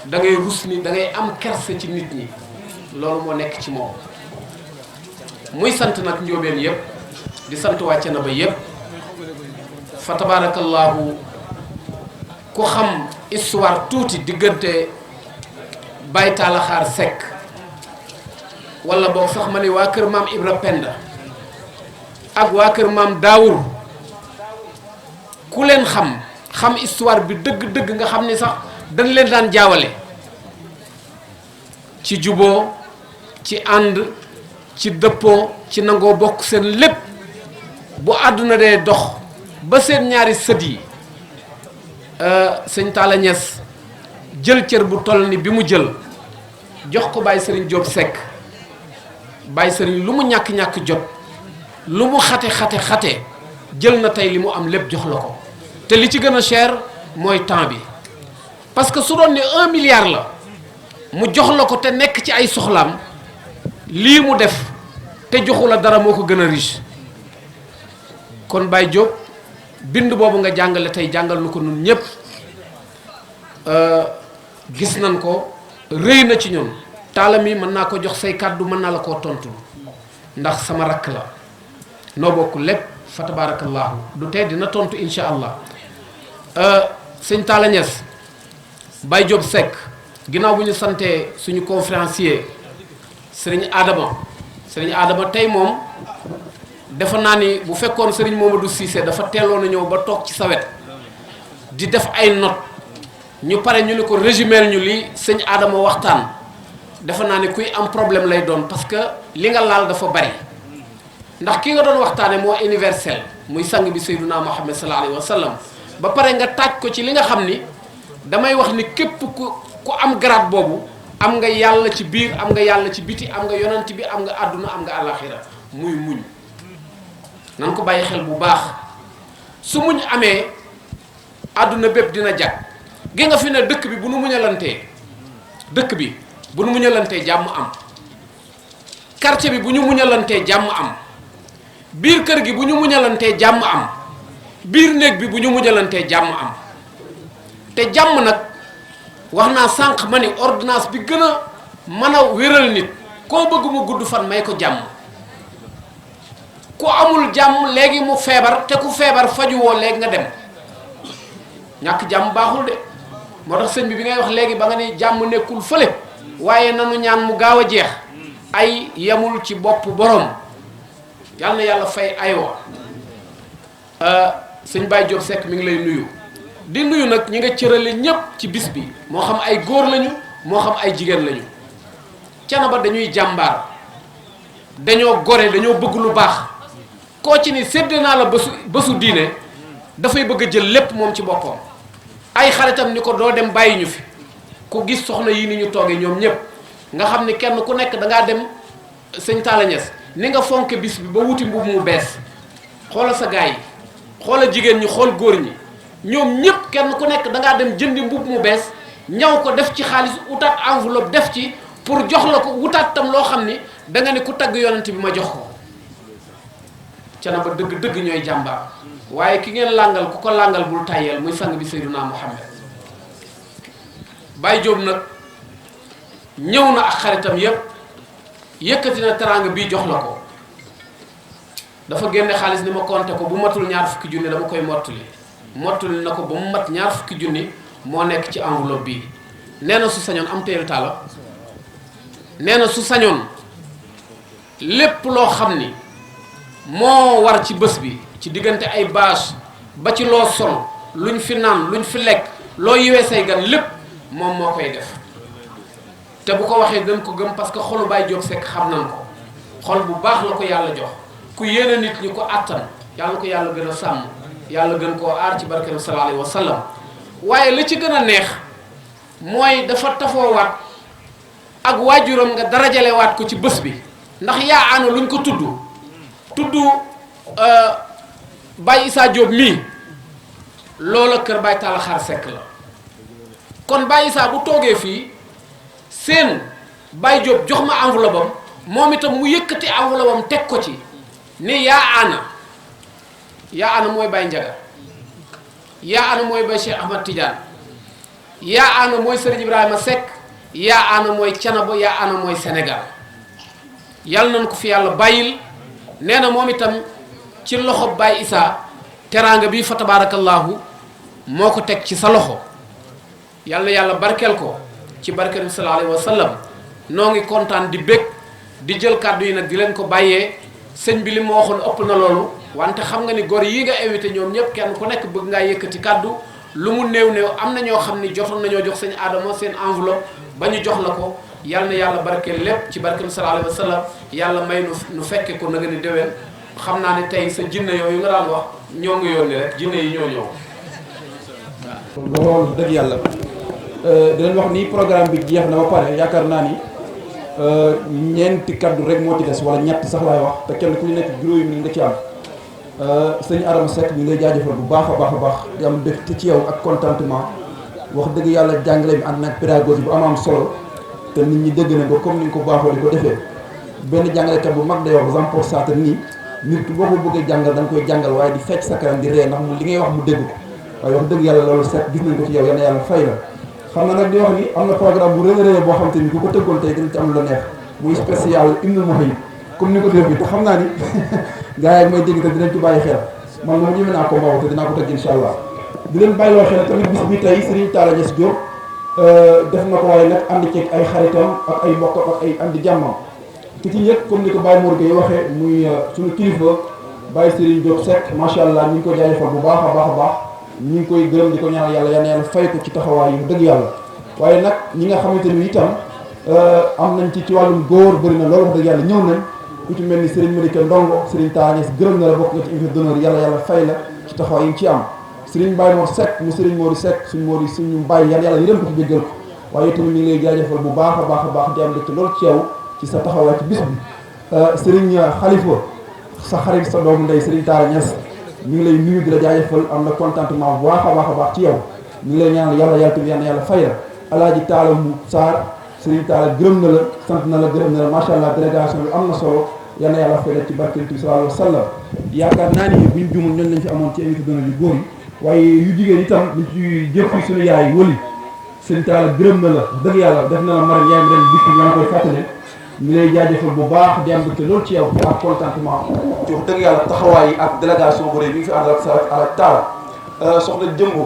da ngay rus ni da ngay am kerse ci nit ñi loolu moo nekk ci moom muy sant nag njóobeen yépp di sant wàcce na ba yépp fa tabarakallahu ku xam histoire tuuti diggante Baye Talla Xaar Seck wala boog sax ma ne waa kër maam Ibra Penda ak waa kër maam Daawur ku leen xam histoire bi dëgg-dëgg nga xam ni sax dañ leen daan jaawale ci juboo ci ànd ci dëppoo ci nangoo bokk seen lépp bu àdduna dee dox ba seen ñaari sët yi sëñ Talla Niass jël cër bu toll ni bi mu jël jox ko Baye Serigne Diop Seck Baye Serigne lu mu ñàkk-ñàkk jot lu mu xate jël na tey li mu am lépp jox la ko te li ci gën a cher mooy temps bi parce que su doon ne 1 milliard la mu jox la ko te nekk ci ay soxlaam lii mu def te joxu la dara moo ko gën a riche kon Baye Diop bind boobu nga jàngale tey jàngal nu ko nun ñépp gis nañ ko rëy na ci ñun Talla mi mën naa ko jox say kàddu mën naa la koo tontu ndax sama rakk la noo bokk lépp fa tabarakallahu du tey dina tontu insha allah sëñ Talla Niass Baye Diop Seck ginnaaw bu ñu santee suñu conférencier sëriñ Adama tey moom defe naa ni bu fekkoon sëriñ Momadou Cissé dafa teeloon a ñëw ba toog ci sa wet di def ay notes ñu pare ñu ne ko résumer ñu li sëñ Adama waxtaan defe naa ni kuy am problème lay doon parce que li nga laal dafa bari ndax ki nga doon waxtaane moo universel muy sang bi Seyduna Muhammad sallallahu alayhi wa sallam ba pare nga taaj ko ci li nga xam ni damay wax ni képp ku am grade boobu am nga yàlla ci biir am nga yàlla ci biti am nga yonent bi am nga àdduna am nga àlaxira muy muñ nan ko bàyyi xel bu baax su muñ amee àdduna bépp dina jag gi nga fi ne dëkk bi bu nu muñalantee jàmm am quartier bi bu ñu muñalantee jàmm am biir kër gi bu ñu muñalantee jàmm am biir néeg bi bu ñu muñalantee jàmm am te jàmm nag wax naa sànq ma ni ordonnance bi gën a mën a wéral nit koo bëgg mu gudd fan may ko jàmm ku amul jàmm léegi mu feebar te ku feebar fajuwoo léegi nga dem ñàkk jàmm baaxul de moo tax sëñ bi ngay wax léegi ba nga ni jàmm nekkul fële waaye nanu ñaan mu gaaw a jeex ay yemul ci bopp borom yal na yàlla fay aywa sëñ Baye Diop Seck mi ngi lay nuyu di nuyu nag ñi nga cërale ñépp ci bis bi moo xam ay góor lañu moo xam ay jigéen lañu. Thiénaba dañuy jàmbaar dañoo gore dañoo bëgg lu baax koo ci ni séddee naa la bésu diine dafay bëgg a jël lépp moom ci boppam. ay xaritam ni ko doo dem bàyyi ñu fi ku gis soxna yi ni ñu toogee ñoom ñëpp nga xam ni kenn ku nekk da ngaa dem sëñ Talla Niass ni nga fonke bis bi ba wuti mbubb mu bees xoolal sa gaay yi xoolal jigéen ñi xool góor ñi ñoom ñëpp kenn ku nekk da ngaa dem jëndi mbubb mu bees ñaw ko def ci xaalis wutaat enveloppe def ci pour jox la ko wutaat tam loo xam ni da nga ne ku tagg yonent bi ma jox ko. Thiénaba dëgg-dëgg ñooy jàmbaar waaye ki ngeen làngal ku ko làngal bul tàyyeel muy sang bi Seydina Muhammad. Baye Diop nag ñëw na ak xaritam yépp yëkkati na teraanga bii jox la ko dafa génne xaalis ni ma compté ko bu matul ñaar fukki junni dama koy mottuli na ko ba mu mat ñaar fukki junni moo nekk ci enveloppe bii. nee na su sañoon am téyel taala nee na su sañoon lépp loo xam ni moo war ci bés bi ci diggante ay bâche ba ci loo sol luñ fi naan luñ fi lekk loo yiwee say gan lépp moom moo koy def te bu ko waxee dañ ko gëm parce que xolu Baye Diop Seck xam nañ ko xol bu baax la ko yàlla jox ku yéene nit ñi ko àttan yàlla ko yàlla gën a sàmm yàlla gën koo aar ci barkeem sallallahu alayhi wa sallam. waaye la ci gën a neex mooy dafa tafoowaat ak waajuram nga darajalewaat ko ci bés bi ndax yaa ana luñ ko tudd Baye Issa Diop mii loola kër Baye Talla Xaar Seck la kon Baye Issa bu toogee fii seen Baye Diop jox ma enveloppe am moom itam mu yëkkati enveloppe am teg ko ci ni yaa ana mooy Baye Ndiaga yaa ana mooy Baye Cheikh Ahmad Tidiane yaa ana mooy Serigne Ibrahima Seck yaa ana mooy Thiénaba yaa ana mooy Sénégal yàlla nañ ko fi yàlla bàyyil. nee na moom itam ci loxo Baye Issa teraanga bi fa tabaarakallaahu moo ko teg ci sa loxo yàlla yàlla barkeel ko ci barkeel bi sallallahu alayhi wa sallam noo ngi kontaan di bég di jël kàddu yi nag di leen ko bàyyee sëñ bi li ma waxoon ëpp na loolu wante xam nga ni gor yi nga invité ñoom ñëpp kenn ku nekk bëgg ngaa yëkkati kàddu lu mu néew néew am na ñoo xam ni jotoon nañoo jox sëñ Adama seen enveloppe ba ñu jox la ko yàlla na yàlla barkeel lépp ci barkeel sallallahu alayhi wa sallam yàlla may nu fekke ko nag ni déwén xam naa ne tey sa jinne yooyu nga daan wax ñoo ngi yónni rek jinne yi ñoo ñëw. loolu dëgg yàlla di leen wax ni programme bi jeex na ba pare yaakaar naa ni ñeenti kaddu rek moo ci des wala ñett sax laay wax te kenn ku ñu nekk juróomi minute nga ci am sëñ Adama Seck ñu ngi lay jaajëfal bu baax a baax a baax di am mbégte ci yow ak contentement wax dëgg yàlla jàngale bi ànd nag pédagogie bu am solo te nit ñi dégg na ko comme ni nga ko baaxoo di ko defee benn jàngalekat bu mag day wax Jean-Paul Sartre nii nit ki boo ko bëggee jàngal da nga koy jàngal waaye di fecc sa kanam di ree ndax mu li ngay wax mu dégg ko waaye wax dëgg yàlla loolu Seck gis nañ ko ci yow yal na yàlla fay la xam na nag di wax ni am na programme bu rëy a rëy boo xam te ni ku ko tëggoon tey dina ci am lu neex muy spécial Ibnul Mouhayib comme ni ko def bi te xam naa ni gars yi may dégg te dinañ ci bàyyi xel man moom ñëme naa ko mbaw te dinaa ko tëgg insha allah di leen bàyyiloo xel tamit bis bi tey Serigne Talla Niass Diop def na ko waaye nag ànd ceeg ay xaritam ak ay mbokkam ak ay andi jàmmam ki ci njëkk comme ni ko Baye Mor Gueye waxee muy suñu kilifa Baye Serigne Diop Seck macha allah ñu ngi ko jaajëfal bu baax a baax a baax ñu ngi koy gërëm di ko ñaanal yàlla yal na yàlla fay ko ci taxawaay yu dëgg yàlla waaye nag ñi nga xamante ni itam am nañ ci wàllum góor bëri na loolu wax dëgg yàlla ñëw nañ ku ci mel ni Serigne Malika Ndongo Serigne Talla Niass gërëm na la bokk nga ci invité d'honneur yàlla fay la ci taxawaay yi nga ci am Serigne Baye Mor Seck mu Serigne Mori Seck suñu Baye yàlla yërëm ko ci jéggal ko waaye tamit ñu ngi lay jaajëfal bu baax a baax di am dëkk loolu ci yow ci sa taxawaay ci bis bi Serigne Khalifa sa xarit sa doomu ndey Serigne Talla Niass ñu ngi lay nuyu di la jaajëfal am na contentement bu baax a baax ci yow ñu ngi lay ñaanal yàlla tamit yàlla fay la Alaaji Talla mu Sarr Serigne Talla gërëm na la sant na la gërëm na la macha allah délégation bi am na solo yal na yàlla fay la ci barke bi sallallahu alayhi wa sallam yaakaar naa ni buñ jumul ñoom lañ fi amoon ci invité d'honneur yu góor yi waaye yu jigéen itam buñ ci jëf fi suñu yaay wëli Serigne Talla gërëm na la dëgg yàlla def na la Mari Ndiaye ren bis bi ñoo ngi koy fàttali ñu lay jaajëfal bu baax di am mbégte loolu ci yow ak contentement ci wax dëgg yàlla taxawaay yi ak délégation bu rëy bi ngi fi ànd ak sa ak Talla soxna Jëmbu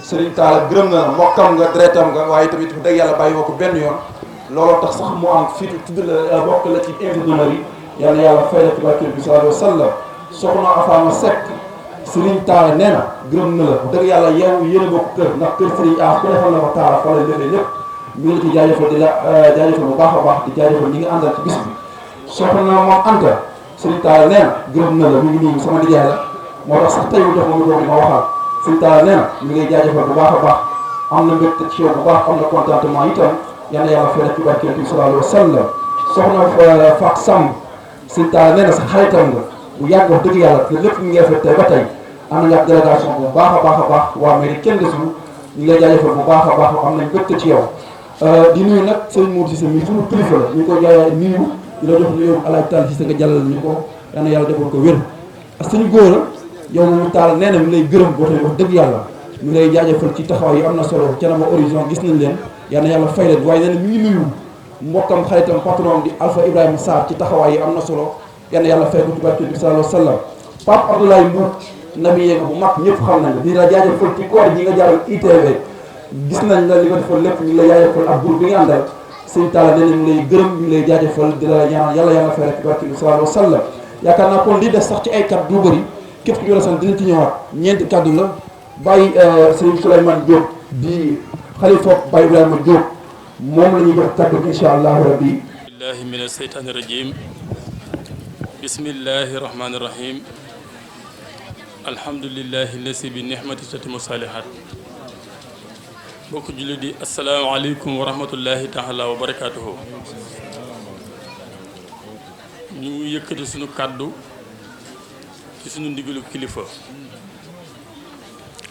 Serigne Talla gërëm na la mbokkam nga deretam nga waaye tamit wax dëgg yàlla bàyyi woo ko benn yoon looloo tax sax mu am fii tudd la bokk la ci invité d'honneur yi yal na yàlla fay la ci barke bi sallallahu alayhi wa sallam soxna Afama Seck Serigne Talla nee na gërëm na la dëgg yàlla yow yéen a bokk kër ndax kër Serigne As ku defal na ko Talla fa la lépp lépp mi ngi la ci jaajëfal di la jaajëfal bu baax a baax di jaajëfal ñi ngi àndal ci bis bi soxna moom Anta Serigne Talla nee na gërëm na la mi ngi nii sama nijaay la moo tax sax tey mu jox ma mu doog di ma waxal Serigne Talla nee na mi ngi lay jaajëfal bu baax a baax am na mbégte ci yow bu baax am na contentement itam yal na yàlla fay rek ci barke Yonent bi sallallahu alayhi wa sallam soxna Faat Samb Serigne Talla nee na sa xaritam nga bu yàgg wax dëgg yàlla te lépp ñu ngi rafet tey ba tey am nañu ak délégation bu baax a baax a baax waa mairie kenn desul ñu ngi lay jaajëfal bu baax a baax am nañ mbégte ci yow di nuyu nag sëñ Mourou Cissé mi suñu kilifa la ñu ngi koy jaay nuyu di la jox nuyu alaaj Tall Cissé nga jàllal ñu ko yal na yàlla defal ko wér ak suñu góor a yow moomu Tall nee na mi lay gërëm boo tamit wax dëgg yàlla mi lay jaajëfal ci taxawaay yi am na solo Thiénaba Horizon gis nañ leen yal na yàlla fay leen waaye nee na mi ngi nuyu mbokkam xaritam patron di Alpha Ibrahima Sarr ci taxawaay yi am na solo yal na yàlla fay ko ci barke bi sallallahu alayhi wa sallam Pape Abdoulaye Mbour nabi yeega bu mag ñëpp xam nañ di la jaajëfal ci koor gi nga jaaral ITV gis nañ la li nga defal lépp ñu ngi lay jaajëfal ak buur bi nga àndal sëñ Talla nee na ñu lay gërëm ñu ngi lay jaajëfal di la ñaan yàlla yàlla fay rek barke bi sallallahu alayhi wa sallam yaakaar naa kon li des sax ci ay kàddu du bëri képp ku ñu war a sant dinañ ci ñëwaat ñeenti kàddu la bàyyi sëñ Souleymane Diop di xalifa Baye Ibrahima Diop moom la ñuy jox kàddu incha allahu rabbi billahi min asheytaani rajim bismillahi rahmaani rahim alhamdulillahi lasi bi nihmati tatimu saalihat bokk jullit di asalaamaaleykum wa rahmatullahi taala wa barakaatuhu ñu yëkkati suñu kàddu ci suñu ndigalu kilifa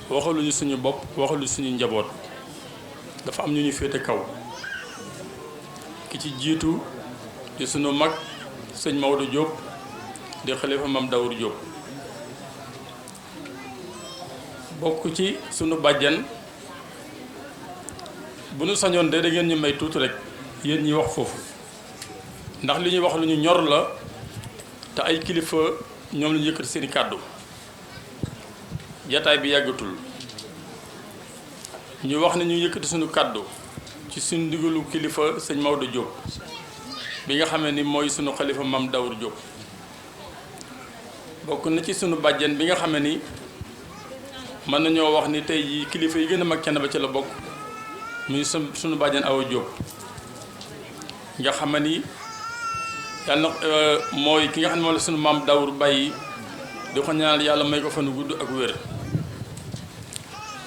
waxaluñu suñu bopp waxaluñu suñu njaboot dafa am ñu ñu féete kaw ki ci jiitu di suñu mag sëñ Maodo Diop di xalifa Mam Daour Diop bokk ci sunu bàjjan bu nu sañoon de da ngeen ñu may tuuti rek yéen ñi wax foofu ndax li ñuy wax lu ñu ñor la te ay kilifa ñoom la ñu yëkkati seeni kàddu jataay bi yàggatul ñu wax ne ñu yëkkati suñu kàddu ci suñu ndigalu kilifa sëñ Maodo Diop bi nga xamee ni mooy sunu xalifa Mam Daour Diop bokk na ci sunu bàjjen bi nga xamee ni mën nañoo wax ni tey jii kilifa yi gën a mag Thiénaba ci la bokk muy sunu bàjjen Awa Diop nga xam ni yàlla na mooy ki nga xam ne moom la sunu maam Daour bàyyi di ko ñaanal yàlla may ko fanu gudd ak wér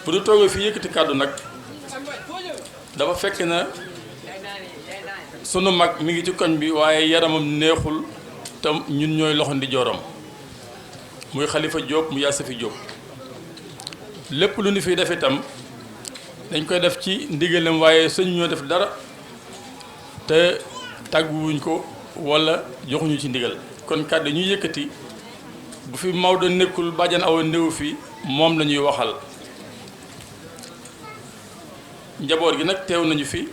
bu du toogee fii yëkkati kàddu nag dafa fekk na sunu mag mi ngi ci koñ bi waaye yaramam neexul te ñun ñooy loxo ndi jooram muy Xalifa Diop mu Yaasafi Diop lépp lu ñu fiy def itam dañ koy def ci ndigalam waaye sëñ ñoo def dara te tàgguwuñ ko wala joxuñu ci ndigal kon kàddu ñuy yëkkati bu fi Maodo nekkul bàjjan Awa néew fi moom la ñuy waxal njaboot gi nag teew nañu fi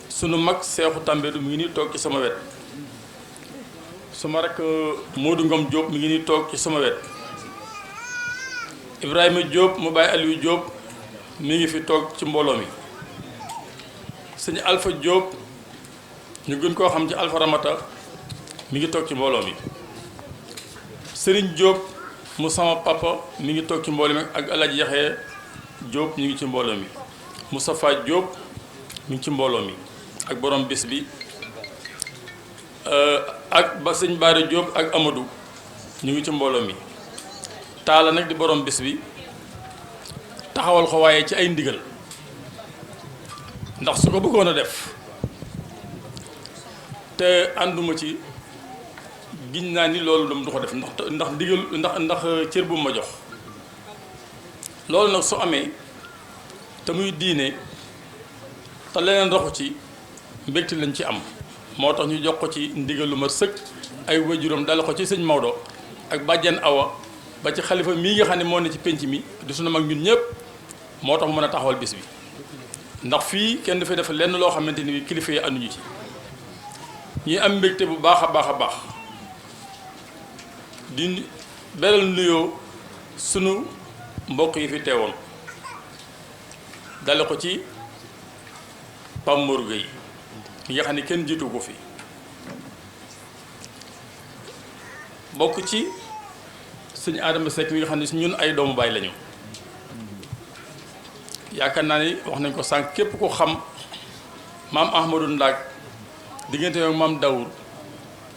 sunu mag Seexu Tambédou mi ngi nii toog ci sama wet suma rek Modou Ngom Diop mi ngi nii toog ci sama wet Ibrahima Diop mu bàyyi Aliou Diop mi ngi fi toog ci mbooloo mi sëñ Alpha Diop ñu gën koo xam ci Alpha Ramata mi ngi toog ci mbooloo mi Serigne Diop mu sama papa mi ngi toog ci mbooloo mi ak El Hadj Yaxee Diop ñu ngi ci mbooloo mi Moustapha Diop mi ngi ci mbooloo mi ak borom bis bi ak ba sëñ Baara Diop ak Amadou ñu ngi ci mbooloo mi Taala nag di borom bis bi taxawal ko waaye ci ay ndigal ndax su ko bëggoon a def te ànduma ci giñ naa ni loolu dum du ko def ndax ndigal ndax cër bu ma jox loolu nag su amee te muy diine te leneen raxu ci mbégte lañ ci am moo tax ñu jox ko ci ndigal lu ma sëkk ay waajuram dala ko ci sëñ Maodo ak bàjjen Awa ba ci xalifa mii nga xam ne moo ne ci penc mi di sunu mag ñun ñëpp moo tax mu mën a taxawal bis bi ndax fii kenn dafay def lenn loo xamante ni kilifa yi ànduñu ci ñuy am mbégte bu baax a baax a baax di beral nuyoo sunu mbokk yi fi teewoon dale ko ci Pam Mor Gueye mi nga xam ne kenn jiitu ko fi bokk ci sëñ Adama Seck mi nga xam ne ñun ay doomu baay lañu yaakaar naa ni wax nañ ko sànq képp ko xam maam Ahmadou Ndaak diggante ak maam Dawour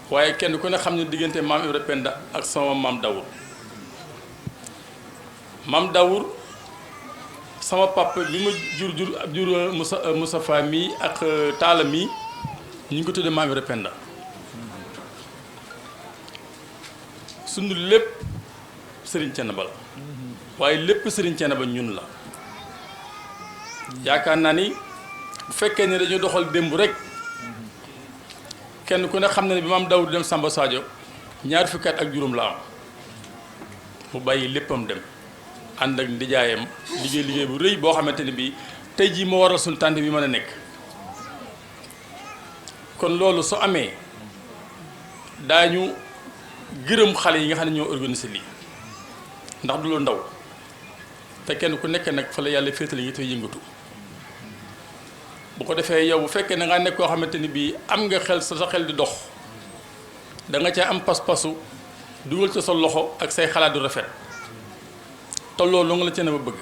waaye kenn ku ne xam ne diggante maam Ibra Penda ak sama maam Dawour maam Dawour sama papa bi ma jur Moustapha mii ak Talla mii ñu ngi ko tuddee maam Ibra Penda sunu lépp Serigne Thiénaba la waaye lépp Serigne Thiénaba ñun la yaakaar naa ni bu fekkee ne dañu doxal démb rek kenn ku ne xam na ne bi maam Dawour dem Samba Sadio ñaar fukki at ak juróom la am mu bàyyi léppam dem ànd ak ndijaayam liggéey bu rëy boo xamante ne bii tey jii moo waral suñu tànt bi mën a nekk kon loolu su amee daañu gërëm xale yi nga xam ne ñoo organisé lii ndax du lu ndaw te kenn ku nekk nag fa la yàlla féetale ngi te yëngatu bu ko defee yow bu fekkee da ngaa nekk koo xamante ni bii am nga xel sa xel di dox da nga caa am pas-pasu dugal ca sa loxo ak say xalaat du rafet te loolu nga la ca ne ba bëgg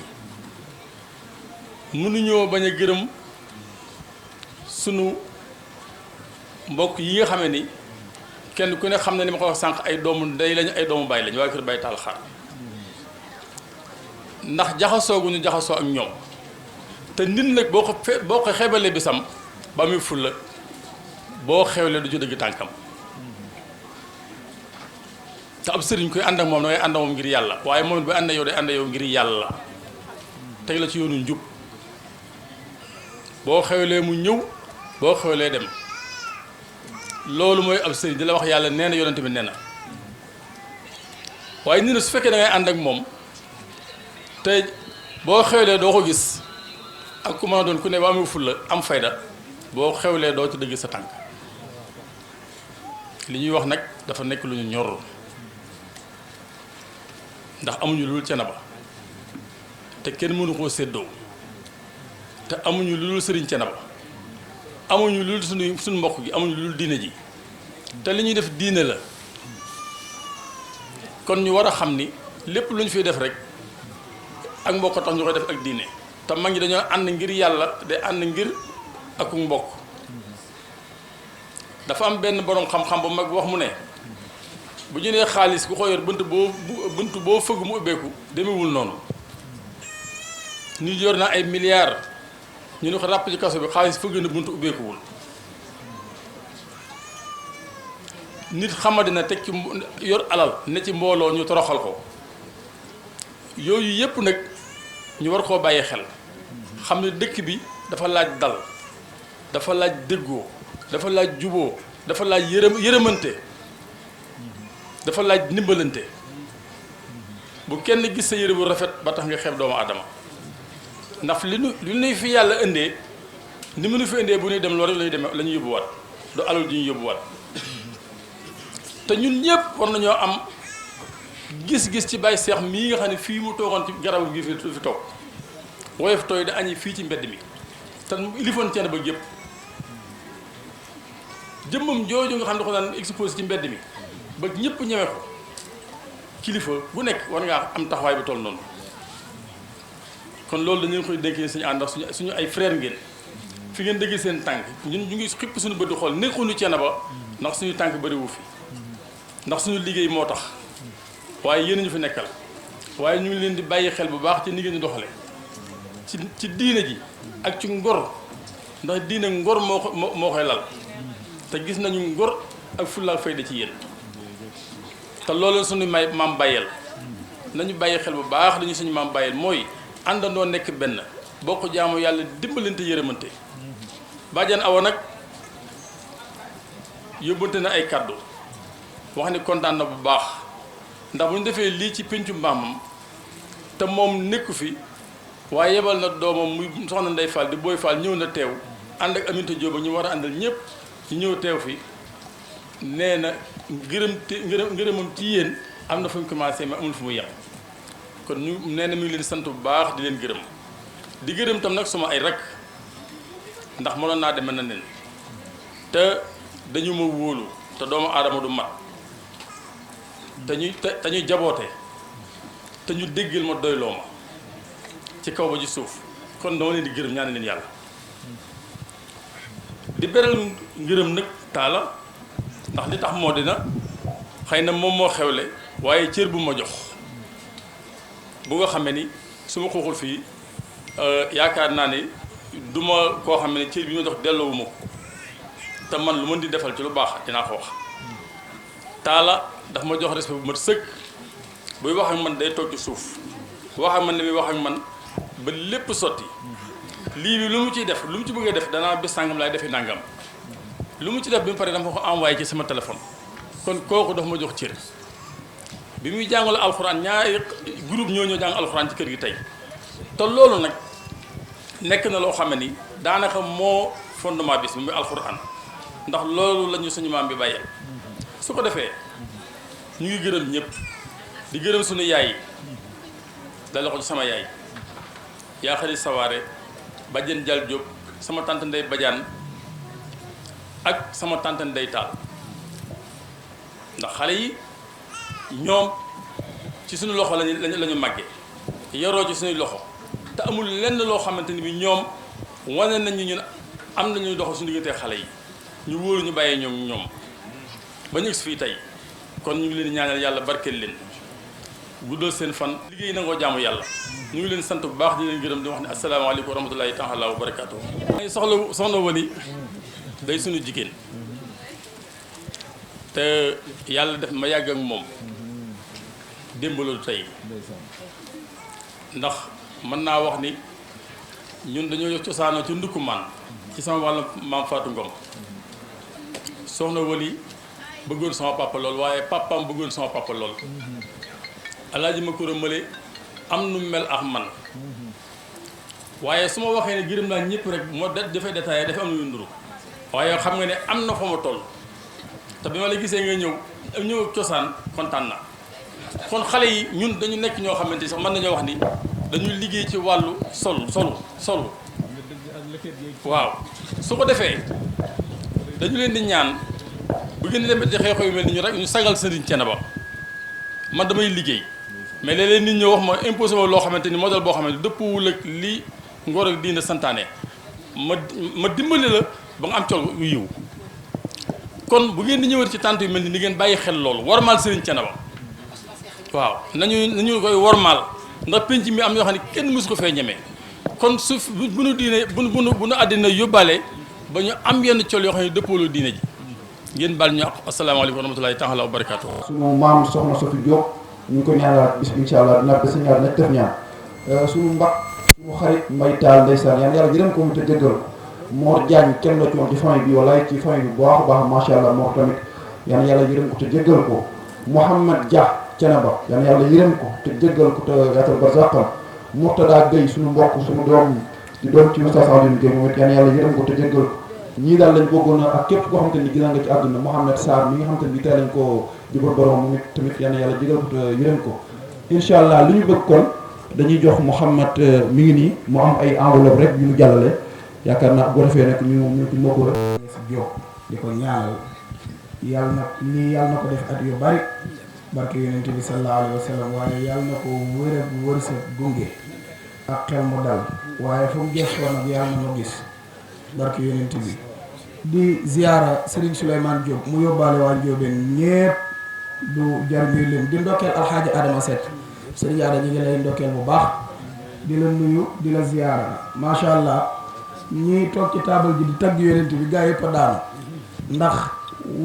mënuñoo bañ a gërëm sunu mbokk yi nga xam ni kenn ku ne xam na ni ma ko wax sànq ay doomu ndey lañu ay doomu baay lañu waa kër Baay Taal Xaar ndax jaxasoo gu ñu jaxasoo ak ñoom te nit nag boo ko xeebalee bisam ba muy fulla boo xewlee du ci dëgg tànkam te ab sëriñ koy ànd ak moom da ngay ànd ak moom ngir yàlla waaye moom it bu ànd ak yow day ànd ak yow ngir yàlla teg la ci yoonu njub boo xewlee mu ñëw boo xewlee dem loolu mooy ab sëriñ di la wax yàlla nee na yonent bi nee na waaye nit na su fekkee da ngay ànd ak moom te boo xewlee doo ko gis ak ku mën a doon ku ne ba amee fulla am fayda boo xewlee doo ci dëgg sa tànk li ñuy wax nag dafa nekk lu ñu ñor ndax amuñu lu dul Thiénaba te kenn mënu koo séddoo te amuñu lu dul sëriñ Thiénaba amuñu lu dul suñu mbokk gi amuñu lu dul diine ji te li ñuy def diine la kon ñu war a xam ni lépp lu ñu fiy def rek ak mbokk tax ñu koy def ak diine te mag ñi dañoo ànd ngir yàlla de ànd ngir ak mbokk dafa am benn borom xam-xam bu mag bu wax mu ne bu ñu nee xaalis ku ko yor bunt boo fëgg mu ubbeeku demewul noonu nit yor na ay milliards ñu ne ko ràpp ci kaso bi xaalis fëgg na bunt ubbeekuwul nit xamadi na teg ci yor alal ne ci mbooloo ñu toroxal ko yooyu yépp nag ñu war koo bàyyi xel xam ne dëkk bi dafa laaj dal dafa laaj déggoo dafa laaj juboo dafa laaj yërëmante dafa laaj ndimbalante bu kenn gis sa yére bu rafet ba tax nga xeeb doomu aadama ndax li nuy fi yàlla indee ni mu nu fi indee bu ñuy dem loolu rek lañuy demee la ñuy yóbbuwaat du alal ji ñu yóbbuwaat te ñun ñëpp war nañoo am gis-gis ci Baye Cheikh mii nga xam ne fii mu toogoon ci garabu gi fi toog woyof tooy da añi fii ci mbedd mi te ilifoon Thiénaba ba yëpp jëmmam jooju nga xam ne ko daan exposé ci mbedd mi ba ñëpp ñeme ko kilifa bu nekk war ngaa am taxawaay bu toll noonu kon loolu dañu koy dénkee suñu ànd ak suñu ay frère ngeen fi ngeen déggee seen tànk ñun ñu ngi xipp suñu bët di xool nekkuñu Thiénaba ndax suñu tànk bëriwu fi ndax suñu liggéey moo tax waaye yéen ñu fi nekkal waaye ñu ngi leen di bàyyi xel bu baax ci ni ngeen di doxale ci diine ji ak ci ngor ndax diine ngor moo koy lal te gis nañu ngor ak fulla ak fayda ci yéen te loolu suñu maam bàyyeel nañu bàyyi xel bu baax dañu suñu maam bàyyeel mooy àndandoo nekk benn bokk jaamu yàlla dimbalante yërëmante bàjjan Awa nag yóbbante na ay kàddu wax ni kontaan na bu baax ndax bu ñu defee lii ci péncu maamam te moom nekku fi waaye yebal na doomam muy soxna Ndey Fall di Boy Fall ñëw na teew ànd ak Aminata Diop ñu war a àndal ñëpp ñu ñëw teew fi nee na ngërëmam ci yéen am na fu mu commencé mais amul fu mu yem kon ñu nee na mi ngi leen sant bu baax di leen gërëm di gërëm tam nag suma ay rakk ndax mënoon naa deme na nen te dañu ma wóolu te doomu aadama du mat te ñuy jaboote te ñu déggal ma doyloo ma ci kaw ba ci suuf kon dama leen di gërëm ñaan leen yàlla di beral ngërëm nag taala ndax li tax moo dina xëy na moom moo xewle waaye cër bu ma jox bu nga xamee ni su ma xuuxul fii yaakaar naa ne du ma koo xam ne cër bi ma jox delloowu ma ko te man lu mën di defal ci lu baax dinaa ko wax taala daf ma jox respect bu mat sëkk buy wax ak man day toog ci suuf wax ak man ne muy wax ak man ba lépp sotti lii bi lu mu ciy def lu mu ci bëggee def danaa bés sàngam laay defi nangam lu mu ci def bi mu paree dama ko envoyé ci sama téléphone kon kooku dafa ma jox cër bi muy jàngale alxuraan ñaari groupe ñoo jàng alxuraan ci kër gi tey te loolu nag nekk na loo xam ne ni daanaka moo fondement bis bi muy alxuraan ndax loolu la ñu suñu maam bi bàyyee su ko defee ñu ngi gërëm ñëpp di gërëm suñu yaay yi dale ko ci sama yaay yaa xarit sawaare bàjjen Jal Diop sama tante Ndey Badiane ak sama tante Ndey Taal ndax xale yi ñoom ci suñu loxo lañu màggee yaroo ci suñuy loxo te amul lenn loo xamante ni bi ñoom wane nañu ñun am nañu doxal suñu diggante xale yi ñu wóolu ñu bàyyee ñoom ba ñu egsi fii tey kon ñu ngi leen ñaanal yàlla barkeel leen guddal seen fan liggéey nangoo jaamu yàlla ñu ngi leen sant bu baax di leen gërëm di wax ne asalaamaaleykum wa rahmatulahi taala wa barakaatu. soxna Wali day suñu jigéen te yàlla def ma yàgg ak moom démb loolu tey ndax mën naa wax ni ñun dañoo jox cosaanoo ci ndukkumaan ci sama wàllu maam Fatou Ngom soxna Wali bëggoon sama papa lool waaye papaam bëggoon sama papa lool alaaji ma kura mële am nu mel ak man waaye su ma waxee ne gërëm naa ñëpp rek moo dafay détaillé dafa am lu nduru waaye xam nga ne am na fa ma toll te bi ma la gisee nga ñëw cosaan kontaan na kon xale yi ñun dañu nekk ñoo xamante sax mën nañoo wax ni dañuy liggéey ci wàllu solu waaw su ko defee dañu leen di ñaan bu ngeen di dem di xeexoo yu mel ni ñu rek ñu sagal Serigne Thiénaba man damay liggéey mais léeg-léeg nit ñi wax ma imposé ma loo xamante ni modèle boo xamante ni dëppwul ak li ngor ak diine santaane ma dimbali la ba nga am col yu yiw kon bu ngeen di ñëwati ci tànt yu mel ni ngeen bàyyi xel loolu warmaal Serigne Thiénaba waaw nañu koy warmaal ndax penc mi am yoo xam ne kenn mësu ko fee ñemee kon su bu nu diine bu nu àddina yóbbaale ba ñu am yenn col yoo xam ne dëppoolu diine ji ngeen baal ñu asalaamaaleykum wa rahmatulahi taala wa barakaatu. sunu maam soxna Sofi Diop ñu ngi ko ñaanal bis bi incha allah dina bés ñaar nañ def ñaan sunu mbaq sunu xarit Mbay Taal ndeysaan yàlla jërëm ko mu te jéggal Mor Diagne kenn la ci moom ci famille bi walaay ci famille bi bu baax a baax macha allah Mor tamit yàlla jërëm ko te jéggal ko Mouhamad Dia Thiénaba yàlla yërëm ko te jéggal ko te yaatal barzaqam Mourtada Gueye sunu mbokk sunu doom di doom ci Oustaz Alioune Gueye moom it yàlla yërëm ko te jéggal ko ñii daal lañ bëggoon ak képp koo xamante ni gis nga ci àdduna Mouhamed Sarr mi nga xamante ni bi tey lañ ko jubal borom moom it tamit yàlla jégal ko te yërëm ko incha allah li ñu bëgg kon dañuy jox Mouhamed mi ngi nii mu am ay enveloppe rek yu mu jàllale yaakaar naa bu ko defee nag ñu moo ko rek si Diop di ko ñaanal yàlla na ko def at yu bari barke yonent bi sallallahu alayhi wa sallam waaye yàlla na ko wërsëg gunge ak xel mu dal waaye fu mu gëstoo nag yàlla na ma gis barke yonent bi di ziyaara Serigne Souleymane Diop mu yóbbaale waa Ndiobène ñépp du jar ñuy lim di ndokkeel alxaaji Adama Seck Serigne Adama ñu ngi lay ndokkeel bu baax di la nuyu di la ziyaara macha allah ñii toog ci taabal ji di tagg yonent bi gaa yëpp a daanu ndax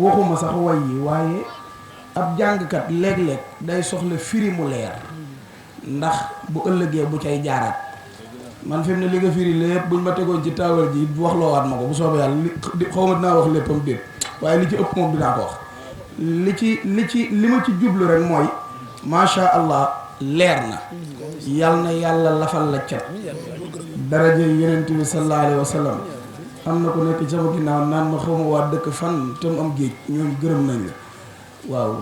waxuma sax way yi waaye ab jàngkat léeg-léeg day soxla firi mu leer ndax bu ëllëgee bu cay jaaraat man fi mu ne li nga firi lépp buñ ma tegoon ci taabal ji wax loo waat ma ko bu soobee yàlla xaw ma dinaa wax léppam déet waaye li ci ëpp moom dinaa ko wax li ma ci jublu rek mooy macha allah leer na yàlla lafal la cat daraja yonent bi sallallahu alayhi wa sallam am na ko nekk sama ginnaaw naan ma xaw ma waa dëkk fan te mu am géej ñooñu gërëm nañ la waaw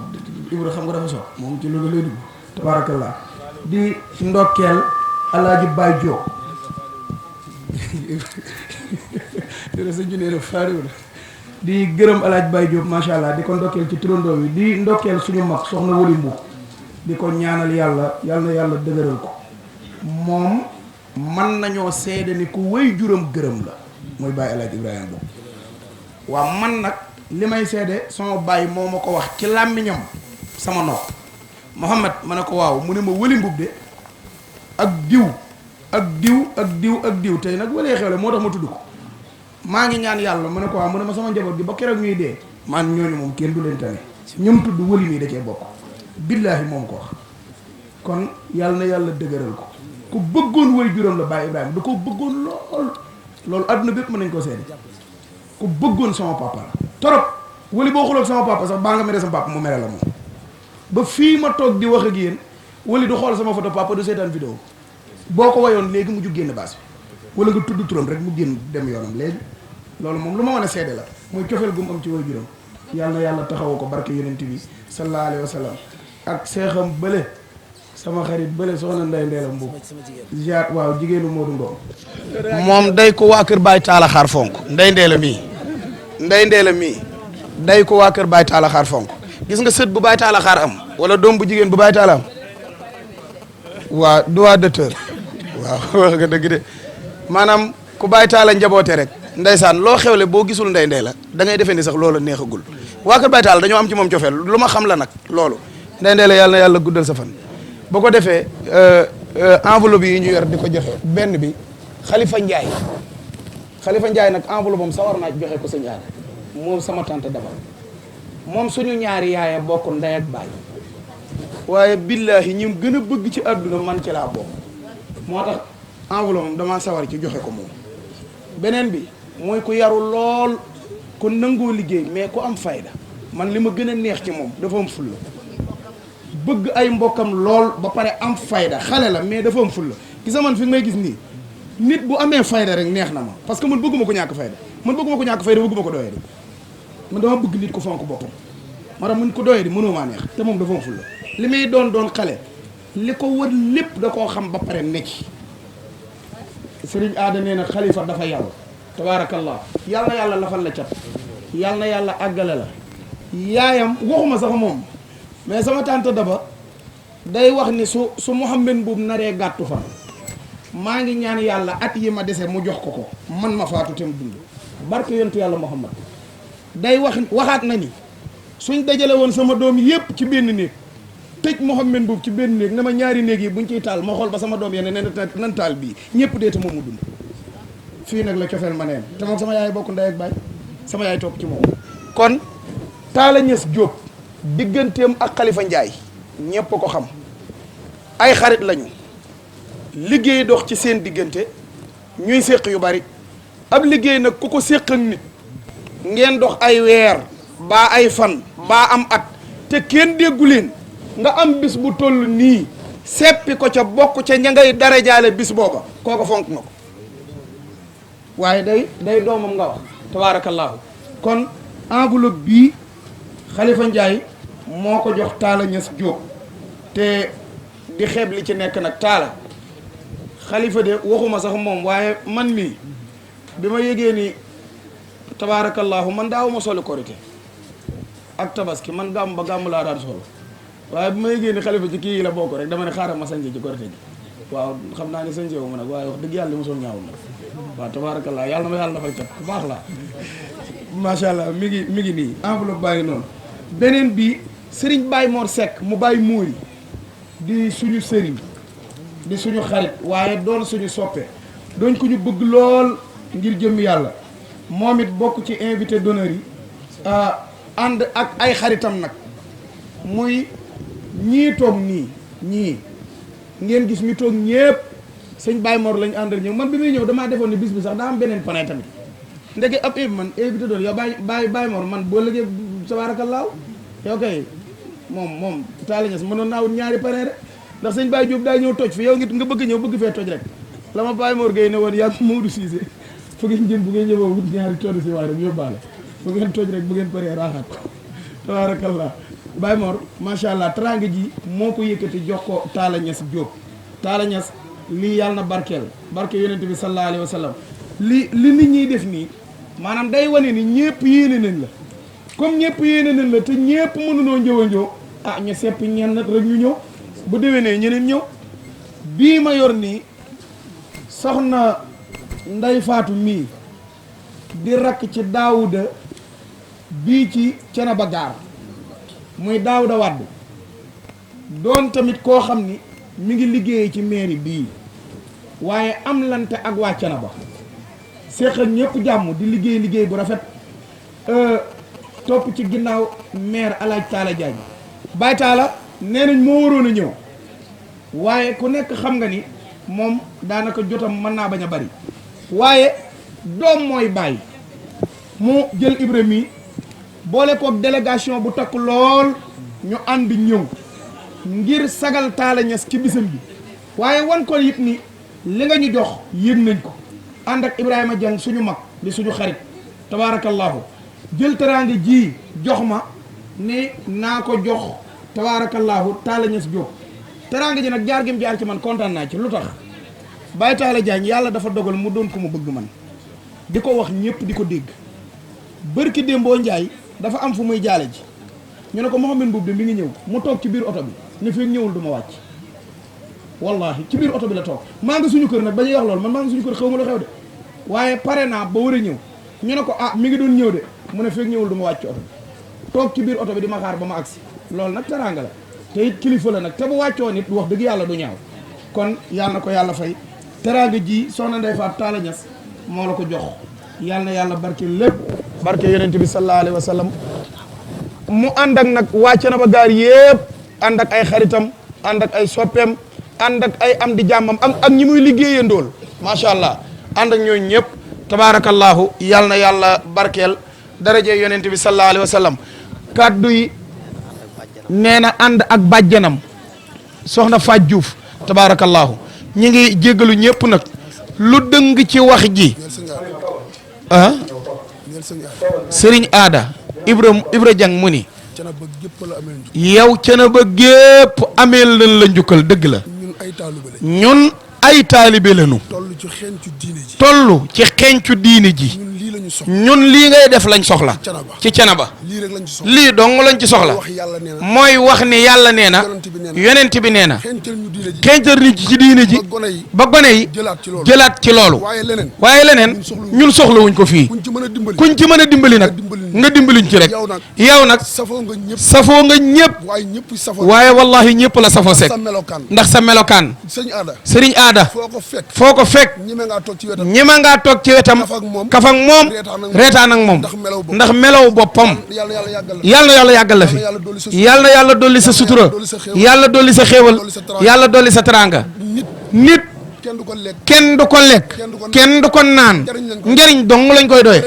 Ibra xam nga dafa sox moom ci loolu lay dugg tabarakallah di ndokkeel alaaji Baye Diop sa junee faariwul di gërëm alaaji Baye Diop macha allah di ko ndokkeel ci turandoo bi di ndokkeel suñu mag soxna Wali Mbuub di ko ñaanal yàlla yal na yàlla dëgëral ko moom man nañoo seede ni ku wéy juróom gërëm la mooy Baye El Hadj Ibrahima boobu waaw man nag li may seede sama baay moo ma ko wax ci làmmiñam sama nopp Mouhamed ma ne ko waaw mu ne ma wëli mbub de ak diw ak diw ak diw ak diw tey nag walee xewle moo tax ma tudd ko maa ngi ñaan yàlla mu ne ko waaw mu ne ma sama njaboot gi ba keroog ñuy dee man ñooñu moom kenn du leen tane ñoom tudd wëli mii da cee bokk billaahi moom ko wax kon yàlla na yàlla dëgëral ko ku bëggoon way juróom la Baye Ibrahima da ko bëggoon loolu adduna bépp mën nañ koo seede ku bëggoon sama papa la torop wali boo xuloog sama papa sax baa nga mere sama papa mu mere la moom ba fii ma toog di wax ak yéen wali du xool sama photo papa du seetaan vidéo boo ko wayoon léegi mu jug génn baas bi wala nga tudd turam rek mu génn dem yoonam léegi loolu moom lu ma mën a seede la mooy cofeel gu mu am ci way juróom yàlla na yàlla taxawoo ko barke yonent bi sallallahu alayhi wa sallam ak seexam bële sama xarit bële soxna Ndeye Ndeye la Mbuub ziar waaw jigéenu Modou Ngom moom day ko waa kër Baye Talla xaar fonk Ndeye Ndeye la mii Ndeye Ndeye la mii day ko waa kër Baye Talla xaar fonk gis nga sët bu Baye Talla xaar am wala doom bu jigéen bu Baye Talla am waa droit d'auteur waaw wax nga dëgg de maanaam ku Baye Talla njaboote rek ndeysaan loo xewle boo gisul Ndeye Ndeye la da ngay defee ni sax loolu neexagul waa kër Baye Talla dañoo am ci moom cofeel lu ma xam la nag loolu Ndeye Ndeye la yàlla na yàlla guddal sa fan boo ko defee enveloppe yi ñu yor di ko joxe benn bi Khalifa Ndiaye nag enveloppe am sawar naa joxe ko sëñ Aada moom sama tante daba moom suñu ñaari yaaya bokk ndey ak baay waaye billaahi ñi gën a bëgg ci àdduna man ci laa bokk moo tax enveloppe am damaa sawar ci joxe ko moom beneen bi mooy ku yaru lool ku nangoo liggéey mais ku am fayda man li ma gën a neex ci moom dafa am fulla bëgg ay mbokkam lool ba pare am fayda xale la mais dafa am fulla gis nga man fi may gis nii nit bu amee fayda rek neex na ma parce que man bëgguma ko ñàkk fayda bëgguma ko doyee di man dama bëgg nit ko fonk boppam moo tax mun ko doyee di mënoo maa neex te moom dafa am fulla li may doon xale li ko wër lépp da koo xam ba pare nekk Sëriñ Aada nee na xalifa dafa yàlla tabaarakallah yàlla na yàlla lafal la cat yàlla na yàlla àggale la yaayam waxuma sax moom mais sama tante daba day wax ni su Mouhamed Mbuub naree gàttu fan maa ngi ñaan yàlla at yi ma dese mu jox ko man ma faatu te mu dund barke yontu yàlla Mouhamed day waxaat na ni suñ dajale woon sama doom yépp ci benn néeg tëj Mouhamed Mbuub ci benn néeg na ma ñaari néeg yi buñ ciy taal ma xool ba sama doom yene nan taal bii ñëpp dee te moom mu dund fii nag la cofeel ma neen te moom sama yaay bokk ndey ak baay sama yaay topp ci moom kon Talla Niass Diop digganteem ak Khalifa Ndiaye ñëpp ko xam ay xarit lañu liggéey dox ci seen diggante ñuy séq yu bari ab liggéey nag ku ko séq ak nit ngeen dox ay weer baa ay fan baa am at te kenn déggu leen nga am bis bu toll nii seppi ko ca bokk ca ña ngay dara jaale bis booba kooko fonk nga ko waaye day doomam nga wax tabaarakallaahu kon enveloppe bii Khalifa Ndiaye moo ko jox Talla Niass Diop te di xeeb li ci nekk nag Talla Khalifa de waxuma sax moom waaye man mii bi ma yégee ni tabaarakallaahu man daawuma soli korité ak tabaski man gàmm ba gàmm laa daan solo waaye bi ma yégee ni Khalifa ci kii yi la bokk rek dama ne xaaral ma sañse ci korité gi waaw xam naa ne sañse wu ma nag waaye wax dëgg yàlla li ma sol ñaawul nag waaw tabaarakallaahu yàlla na ma yàlla dafay cat bu baax la macha allah mi ngi nii enveloppe baa ngi noonu beneen bi Serigne Baye Mor Seck mu Baye Mouri di suñu sëriñ di suñu xarit waaye doon suñu soppe doon ko ñu bëgg lool ngir jëm yàlla moom it bokk ci invité d'honneur yi ànd ak ay xaritam nag muy ñii toog ñii ngeen gis ñu toog ñépp sëñ Baye Mor lañu àndal ñëw man bi muy ñëw damaa defoon ni bis bi sax daa am beneen panay tamit ndeke ab man invité d'honneur yow Baye Mor man boo lëgee tabaarakallaahu yow kay moom Talla Niass mënoon naa wut ñaari panay rek ndax sëñ Baye Diop daa ñëw toj fi yow nga bëgg ñëw bëgg fee toj rek la ma Baye Mor Gueye ne woon yàgg Maodo Cissé fu ngeen jëm bu ngeen ñëwoo wut ñaari tonn si waay rek yóbbaale fu ngeen toj rek bu ngeen paree raaxaat ko tabarakallah Baye Mor macha allah teraanga ji moo ko yëkkati jox ko Talla Niass Diop Talla Niass lii yàlla na barkeel barke yonente bi sallallahu alayhi wa sallam li nit ñiy def nii maanaam day wane ni ñëpp yéene nañ la comme ñëpp yéene nañ la te ñëpp mënunoo njëw a njëw ñu sepp ñenn rek ñu ñëw bu déwénee ñeneen ñëw bii ma yor nii soxna Ndey Faatu mii di rakk ci Daawuda bii ci Cenaba Gaar muy Daawuda Wàdd doon tamit koo xam ni mi ngi liggéeyee ci mairie bii waaye am lante ak waa Cenaba seqal ñëpp jàmm di liggéey bu rafet topp ci ginnaaw maire Alaaj Taala Jaañ Baay Taala nee nañ moo waroon a ñëw waaye ku nekk xam nga ni moom daanaka jotam mën naa bañ a bari waaye doom mooy bàyyi mu jël Ibrahima yi boole koog délégation bu takk lool ñu ànd ñëw ngir sagal Taala Ñas ci bisam bi waaye wan ko it ni li nga ñu jox yëg nañ ko ànd ak Ibrahima Dieng suñu mag di suñu xarit tabaarakallaahu jël teraanga ji jox ma ni naa ko jox tabaarakallaahu Taala Ñas Jóob teraanga ji nag jaar gi mu jaar ci man kontaan naa ci lu tax Baye Taala Jaañ yàlla dafa dogal mu doon ko mu bëgg man di ko wax ñëpp di ko dégg bërki démboo Njaay dafa am fu muy jaale ji ñu ne ko Mouhamed Mbuub de mi ngi ñëw mu toog ci biir oto bi ne fii ñëwul du ma wàcc wallahi ci biir oto bi la toog maa ngi suñu kër nag ba ñuy wax loolu man maa ngi suñu kër xaw ma lu xew de waaye pare naa ba war a ñëw ñu ne ko ah mi ngi doon ñëw de mu ne fii ñëwul du ma wàcc oto bi toog ci biir oto bi di ma xaar ba ma agsi loolu nag teraanga la te it kilifa la nag te bu wàccoo nit wax dëgg yàlla du ñaaw kon yàlla na ko yàlla fay teraanga ji soxna Ndey Faat Taala Ñas moo la ko jox yàlla na yàlla barke lépp barke yonent bi sallallahu alayhi wa sallam mu ànd ak nag waa Cenaba Gaar yëpp ànd ak ay xaritam ànd ak ay soppeem ànd ak ay am di jàmmam ak ñi muy liggéeyandool macha allah ànd ak ñooñu ñëpp tabaarakallaahu yàlla na yàlla barkeel daraje yonent bi sallallahu alayhi wa sallam kàddu yi nee na ànd ak bàjjanam soxna Faaj Juuf tabaarakallaahu ñi ngi jéggalu ñëpp nag lu dëng ci wax ji ah sëriñ aada Ibra Jang mu ni yow Cenaba gépp ameel nañ la njukkal dëgg la ñun ay taalibe lañu toll ci xencu diine ji ñun lii ngay def lañ soxla ci Cenaba lii dong lañ ci soxla mooy wax ni yàlla nee na yonent bi nee na xencal ñu ci diine ji ba gone yi jëlaat ci loolu waaye leneen ñun soxlawuñ ko fii kuñ ci mën a dimbali nag nga dimbaliñ ci rek yow nag safoo nga ñëpp waaye wallahi ñëpp la safoo sekk ndax sa melokaan sëriñ aada foo ko fekk ñeme ngaa toog ci wetam kaf ak moom reetaan ak moom ndax melaw boppam yàlla na yàlla yàggal la fi yàlla na yàlla dolli sa sutura yàlla dolli sa xéewal yàlla dolli sa teraanga nit kenn du ko lekk kenn du ko naan njëriñ dong lañ koy doye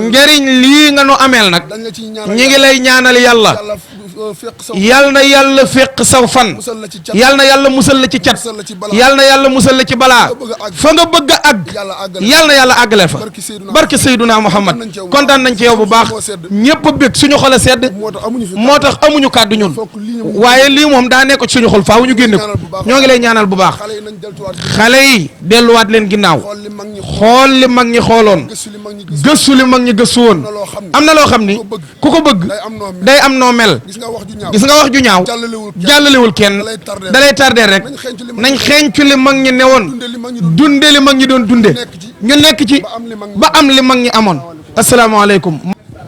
njëriñ lii nga nu ameel nag ñi ngi lay ñaanal yàlla yal na yàlla féq saw fan yal na yàlla musal la ci cat yal na yàlla musal la ci balaa fa nga bëgg a àgg yal na yàlla àggale fa barke Seyduna Muhammad kontaan nañ ci yow bu baax ñëpp a bëgg suñu xol a sedd moo tax amuñu kàddu ñun waaye lii moom daa nekk ci suñu xol faaw ñu génne ko ñoo ngi lay ñaanal bu baax xale yi delluwaat leen ginnaaw xool li mag ñi xooloon gëstu li mag ñi gëstu woon am na loo xam ni ku ko bëgg day am noo mel gis nga wax ju ñaaw jàllalewul kenn dalay tardé rek nañ xeeñcu li mag ñi newoon dunde li mag ñi doon dunde ñu nekk ci ba am li mag ñi amoon asalaamaaleykum.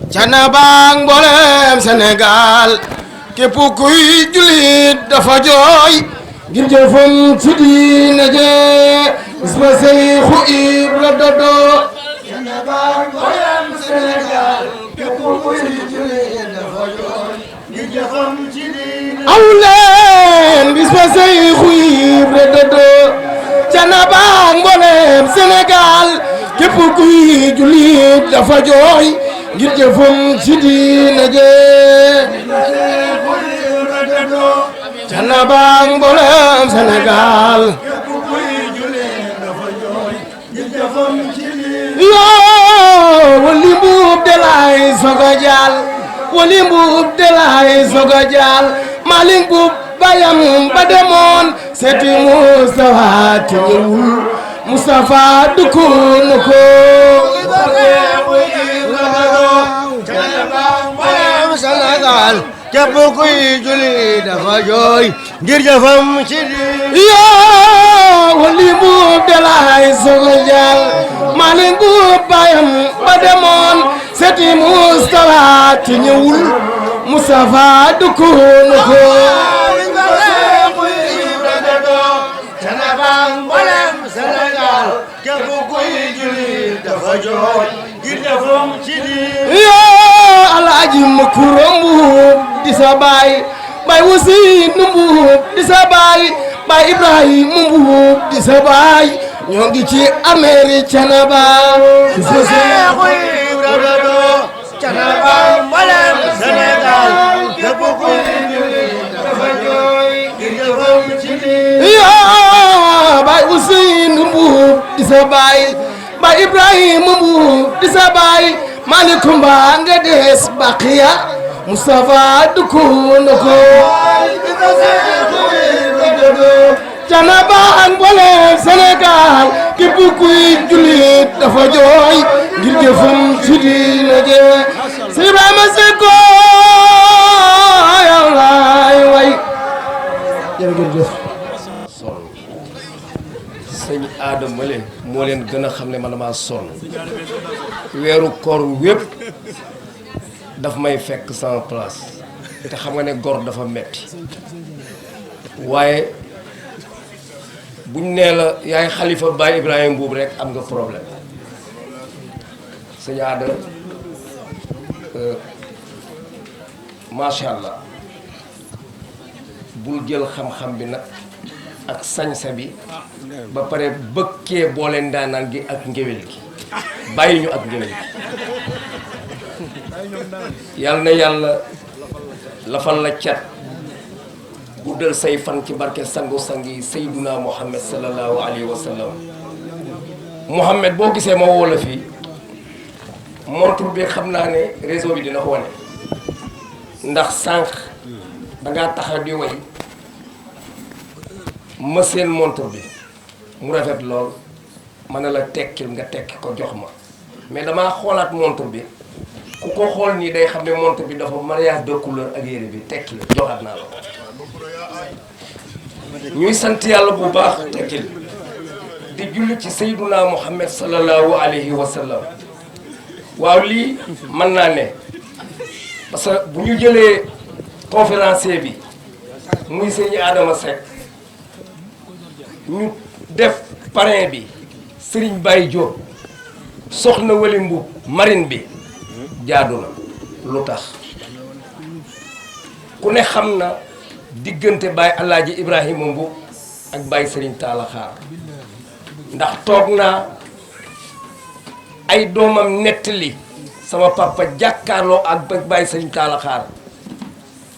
Cenaba mboolem Sénégal képp kuy jullit dafa jooy ngir jëfam ci diine jee isma Seexu Ibra dodo. Cenaba mboolem Sénégal képp kuy jullit dafa jooy ngir jëfam ci diine aw leen isma Seexu Ibra dodo. Cenaba mboolem Sénégal képp kuy jullit dafa jooy ngir jëfam ci diine jee Cenaba mboolem Sénégal yoo wali mbuub de laay soga jaal wali mbuub de laay soga jaal Malick Mbuub bayam ba demoon seeti Moustapha te ñëwul Moustapha dukunu ko Cenaba mboolem Sénégal képp kuy julli dafa jooy ngir jëfam ci di wali mbuub de laay sogo jàll Malick Mbuub bayam ba demoon seti Mustafa ci ñëwul Mustafa dukkoon ko képp kuy julli dafa jooy ngir jëfam ci di Alaaji Makuro Mbuub di sa baay Baay Useynu Mbuub di sa baay Baay Ibrahima Mbuub di sa baay ñoo ngi ci Amérique Canaba Seexu Ibra do Canaba mbalem Sénégal képp kuy julli dafa jooy ngir jëfam ci di Baay Useynu Mbuub di sa baay Baay Ibrahima Mbuub di sa baay Malick Kumba nga des Baqiya Mustafa dukkoon ko Canaba ak mboolem Sénégal képp kuy jullit dafa jooy ngir jëfam ci diina je si Ibrahima Sekko yàllaay way jërëjëf sëñ Adama leen moo leen gën a xam ne man maa sonn weeru koor wépp daf may fekk sama place te xam nga ne gor dafa metti waaye buñ nee la yaay xalifa Baye Ibrahima Mbuub rek am nga problème sëñ Adama macha allah bul jël xam-xam bi nag ak sañsa bi ba pare bëkkee boole ndaanaan gi ak ngéwél gi bàyyi ñu ak ngéwél gi yal na yàlla lafal la cat guddal say fan ci barke sangu-sang yi sayduna muhammad sallallahu alayhi wa sallam muhammad boo gisee ma woo la fii montre bi xam naa ne réseau bi dina ko wane ndax sànq dangaa taxaw di way ma seen montre bi mu rafet lool ma ne la tekkil nga tekki ko jox ma mais damaa xoolaat montre bi ku ko xool nii day xam ne montre bi dafa mariage de couleur ak yére bi tekki la joxaat naa la ko ñuy sant yàlla bu baax tekkil di julli ci sayduna muhammad sallallahu alayhi wa sallam waaw lii mën naa ne parce que bu ñu jëlee conférencier bi muy sëñ Adama Seck ñu def parrain bi Serigne Baye Diop soxna Wali Mbuub marine bi jaadu na lu tax ku ne xam na diggante Baye Alaaji Ibrahima Mbuub ak Baye Serigne Talla Xaar ndax toog naa ay doomam nettali sama papa jàkkaarloo ak Baye Serigne Talla Xaar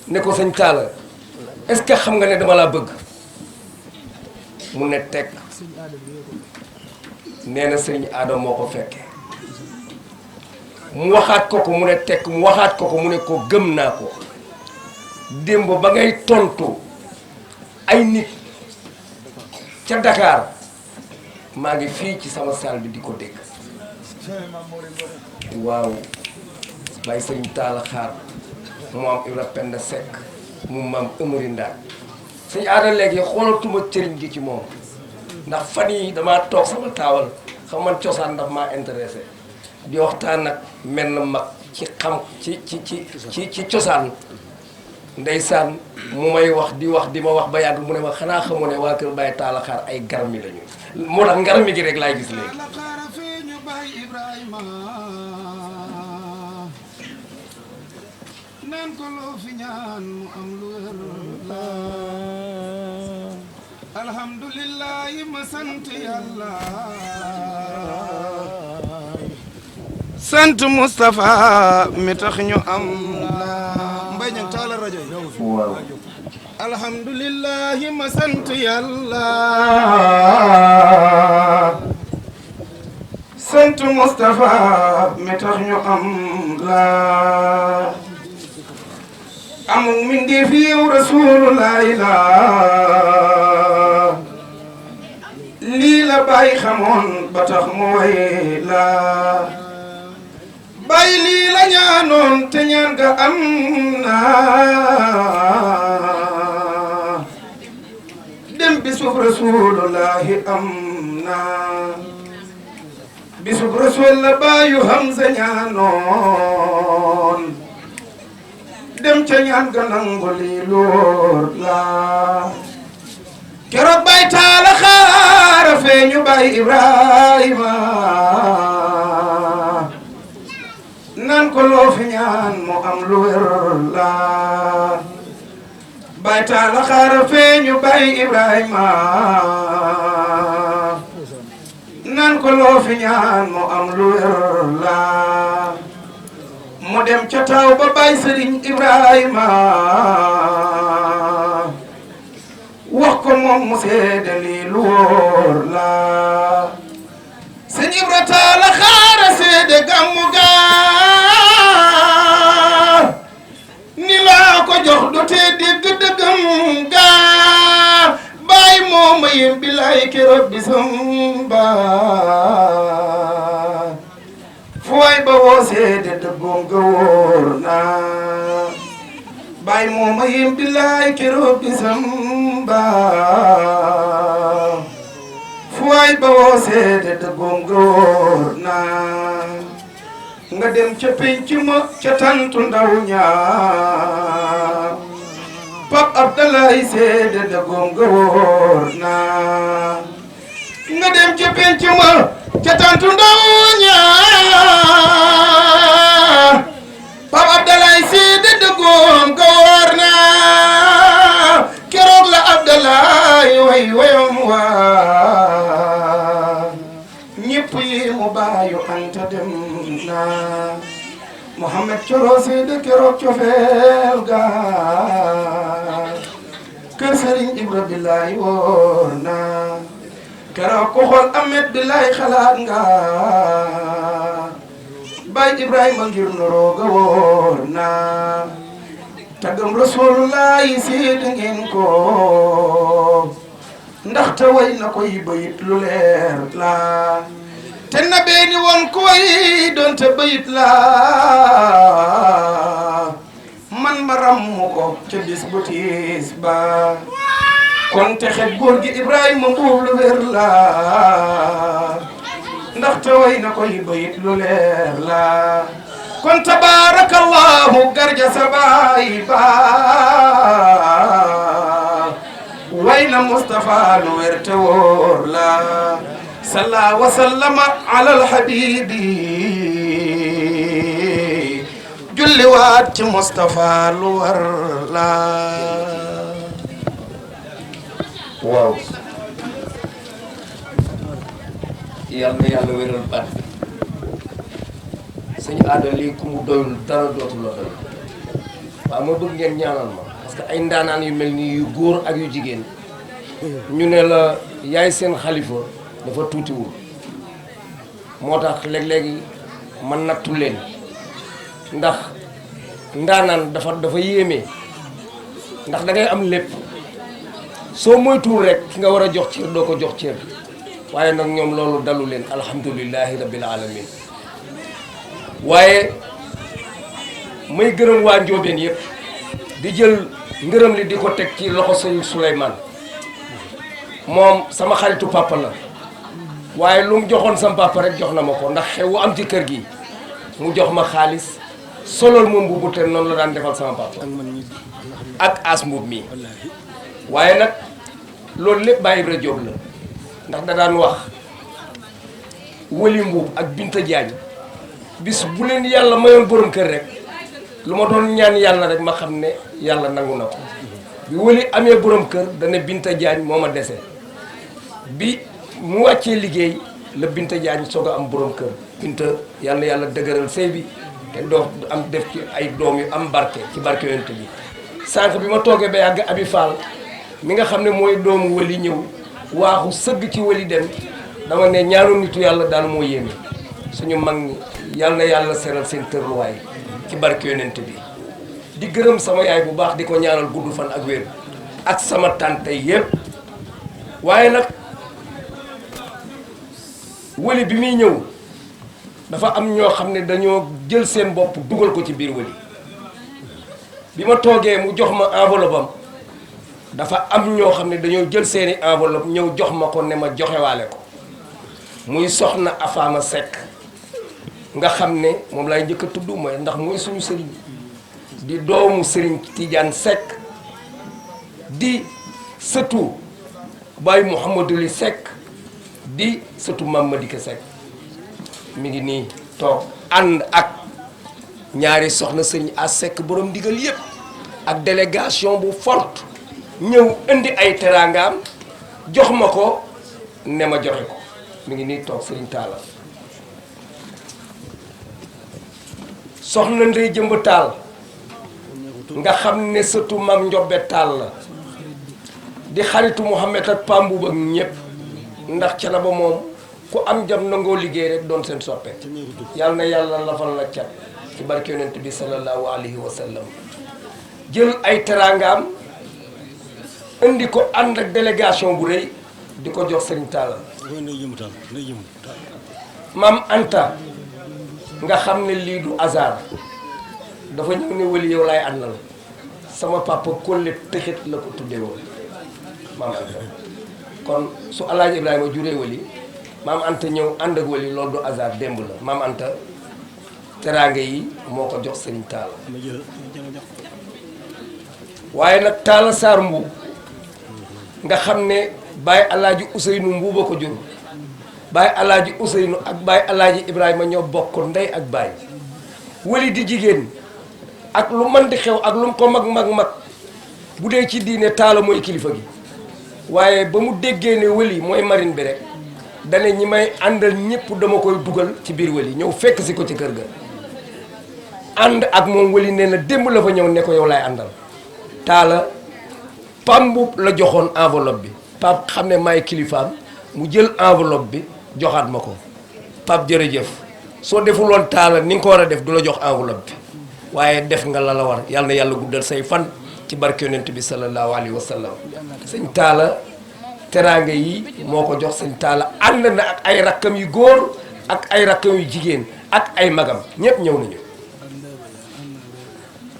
ne ko sëñ Talla est-ce que xam nga ne dama laa bëgg mu ne teg nee na sëriñ Adama moo ko fekkee mu waxaat ko ko mu ne teg mu waxaat ko ko mu ne ko gëm naa ko démb ba ngay tontu ay nit ca Dakar maa ngi fii ci sama salle bi di ko dégg waaw Baye sëriñ Talla Xaar mu am Ibra Penda Seck mu maam Amari Ndaak sëñ Adama léegi xoolatuma cëriñ gi ci moom ndax fan yi damaa toog sama taawal xam man cosaan ndax maa intéressé di waxtaan nag mel na mag ci xam ci cosaan ndeysaan mu may wax di ma wax ba yàgg mu ne ma xanaa xamoo ne waa kër Baye Talla Xaar ay garmi lañu moo tax ngarmi gi rek laay gis léegi neen ko loo fi ñaan mu am lu wér la alhamdulillah ma sant yàlla sant Moustapha mi tax ñu am la mbay ñang taala rajo yi waaw alhamdulillah ma sant yàlla sant Moustapha mi tax ñu am la amul min di fi yow rasulullah la lii la bàyyi xamoon ba tax mooy la bàyyi lii la ñaanoon te ñaan ga am na dem bisub rasulullahi am na bisub rasul la baayu Hamza ñaanoon dem ca ñaan ga nangu lii lóor la keroog bay taala xaara feeñu bay Ibrahima nan ko loo fi ñaan mu am lu wér la bay taala xaara feeñu bay Ibrahima nan ko loo fi ñaan mu am lu wér la mu dem ca taw ba bay Sëriñ Ibrahima wax ko moom mu seede lii lu wóor la Sëñ Ibra taala xaara seede gàmmu gaa ni laa ko jox du tee dégg dëggam gaa bàyyi moo ma yem bilaay keroog bisam ba fu waay ba woo seede dëggoom ga wóor na bàyyi moo ma yem bilaay keroog bisam ba fu waay ba woo seede dëggoom ga wóor na nga dem ca penc ma ca tantu ndaw ñaa Pap Abdalaay seede dëggoom ga wóor na nga dem ca penc ma ca tantu ndaw ñaa Pap Abdalaay seede dëggoom ga wóor na keroog la Abdalaay way wayom waa ñépp yi mu baayu anta dem na Muhammad coro seede keroog cofeel ga kër Sëriñ Ibra billaay wóor na keroog ko xool Ahmed billaay xalaat nga Baay Ibrahima ngir nuroo ga wóor na tagam Rasulullaay seede ngeen ko ndaxte way na koy bayit lu leer la te na beeni woon koy doonte bayit la man ma rammu ko ca bis bu tiis ba kon te xet góor gi Ibrahima mbuub lu wér la ndaxte way na koy bayit lu leer la kon tabarakallahu garja sabaay ba way na Mustafa lu wér te wóor la salla wa sallama ala alhabibi julli waat ci Mustafa lu war la waaw yal na yàlla wéral baat sëñ aada lii ku mu doyul dara dootu la doy waaw ma bëgg ngeen ñaanal ma parce que ay ndaanaan yu mel nii yu góor ak yu jigéen ñu ne la yaay seen xalifa dafa tuutiwul moo tax léeg-léegi man nattu leen ndax ndaanaan dafa yéeme ndax da ngay am lépp soo moytuwul rek ki nga war a jox cër doo ko jox cër waaye nag ñoom loolu dalu leen alhamdulillahi rabbil alamin waaye may gërëm waa Njoobeen yëpp di jël ngërëm li di ko teg ci loxo sëñ Souleymane moom sama xaritu papa la waaye lu mu joxoon sama papa rek jox na ma ko ndax xew am ci kër gi mu jox ma xaalis solol moom bu te noonu la daan defal sama papa ak as mbub mi waaye nag loolu lépp Baye Ibra Diop la ndax da daan wax Wali Mbuub ak Binta Diagne bis bu leen yàlla mayoon borom kër rek lu ma doon ñaan yàlla rek ma xam ne yàlla nangu na ko bi Wali amee borom kër dana Binta Diagne moo ma dese bi mu wàccee liggéey la Binta Diagne soog a am borom kër Binta yàlla na yàlla dëgëral sëy bi te doo am def ci ay doom yu am barke ci barke yonent bi sànq bi ma toogee ba yàgg Abi Fall mi nga xam ne mooy doomu Wali ñëw waaxu sëgg ci Wali dem dama ne ñaanu nitu yàlla daal moo yéeme suñu mag ñi yàlla na yàlla seral seen tërluwaay ci barke yonent bi di gërëm sama yaay bu baax di ko ñaanal gudd fan ak wér ak sama tante yépp waaye nag Wali bi muy ñëw dafa am ñoo xam ne dañoo jël seen bopp dugal ko ci biir wali bi ma toogee mu jox ma enveloppe am dafa am ñoo xam ne dañoo jël seeni enveloppe ñëw jox ma ko ne ma joxewaale ko muy soxna Afaama Seck nga xam ne moom laay njëkk a tudd mooy ndax mooy suñu sëriñ di doomu sëriñ Tidiane Seck di sëtu Baye Mouhamadou Li Seck di sëtu Mame Madike Seck mi ngi nii toog ànd ak ñaari soxna sëriñ a Seck borom ndigal yépp ak délégation bu forte ñëw indi ay teraangaam jox ma ko ne ma joxe ko mi ngi nii toog sëriñ Talla soxna Ndey Jëmb Taal nga xam ne sëtu Mam Njobbe Taal la di xaritu Mouhamed ak Pamboub ak ñëpp ndax ca na ba moom ku am jam nangoo liggéey rek doon seen soppe yàlla na yàlla lafal la cat ci barke yonent bi sallallahu alayhi wa sallam jël ay teraangaam indi ko ànd ak délégation bu rëy di ko jox sëriñ Talla Mam Anta nga xam ne lii du hasard dafa ñëw ne wali yow laay àndal sama papa Kolle Tëxit la ko tuddee woon Maam Anta kon su Alaaji Ibrahima juree wali Maam Anta ñëw ànd ak wali loolu du hasard démb la Maam Anta teraanga yi moo ko jox sëriñ Talla waaye nag Talla Sarr Mbuub nga xam ne Baye Alaaji Ousseynou Mbuuba ko jur Baye Alaaji Ousseynou ak Baye Alaaji Ibrahima ñoo bokk ndey ak baay wali di jigéen ak lu mën di xew ak lu mu ko mag bu dee ci diine Talla mooy kilifa gi waaye ba mu déggee ne wali mooy marine bi rek dane ñi may àndal ñëpp dama koy dugal ci biir wali ñëw fekk si ko ci kër ga ànd ak moom wali nee na démb la fa ñëw ne ko yow laay àndal Talla Pamboub la joxoon enveloppe bi Pape xam ne maay kilifaam mu jël enveloppe bi joxaat ma ko Pape jërëjëf soo defuloon Talla ni nga ko war a def du la jox enveloppe bi waaye def nga la war yàlla na yàlla guddal say fan ci barke yonent bi sallallahu alayhi wa sallam sëñ Talla teraanga yi moo ko jox sëñ Talla ànd na ak ay rakkam yu góor ak ay rakkam yu jigéen ak ay magam ñépp ñëw nañu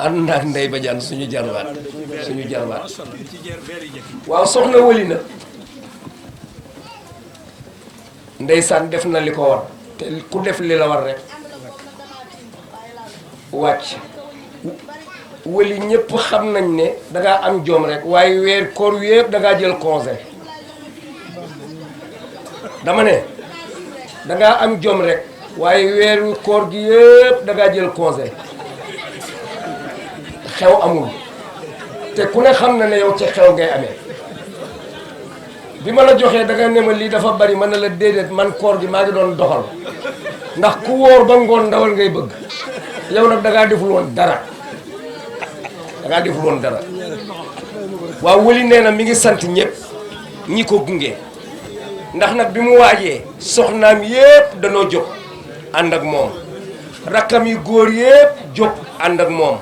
ànd na ak Ndey Badiane suñu jarwaat waaw soxna wali na ndeysaan def na li ko war te ku def li la war rek wàcc wali ñëpp xam nañ ne dangaa am jom rek waaye weer koor yëpp dangaa jël congé dama ne dangaa am jom rek waaye weeru koor gi yëpp dangaa jël congé xew amul te ku ne xam na ne yow ci xew ngay amee bi ma la joxee da nga ne ma lii dafa bari man na la déedéet man koor gi maa ngi doon doxal ndax ku wóor ba ngoon ndawal ngay bëgg yow nag dangaa deful woon dara waaw wali nee na mi ngi sant ñëpp ñi ko gunge ndax nag bi mu waajee soxnaam yépp danoo jóg ànd ak moom rakkam yu góor yépp jóg ànd ak moom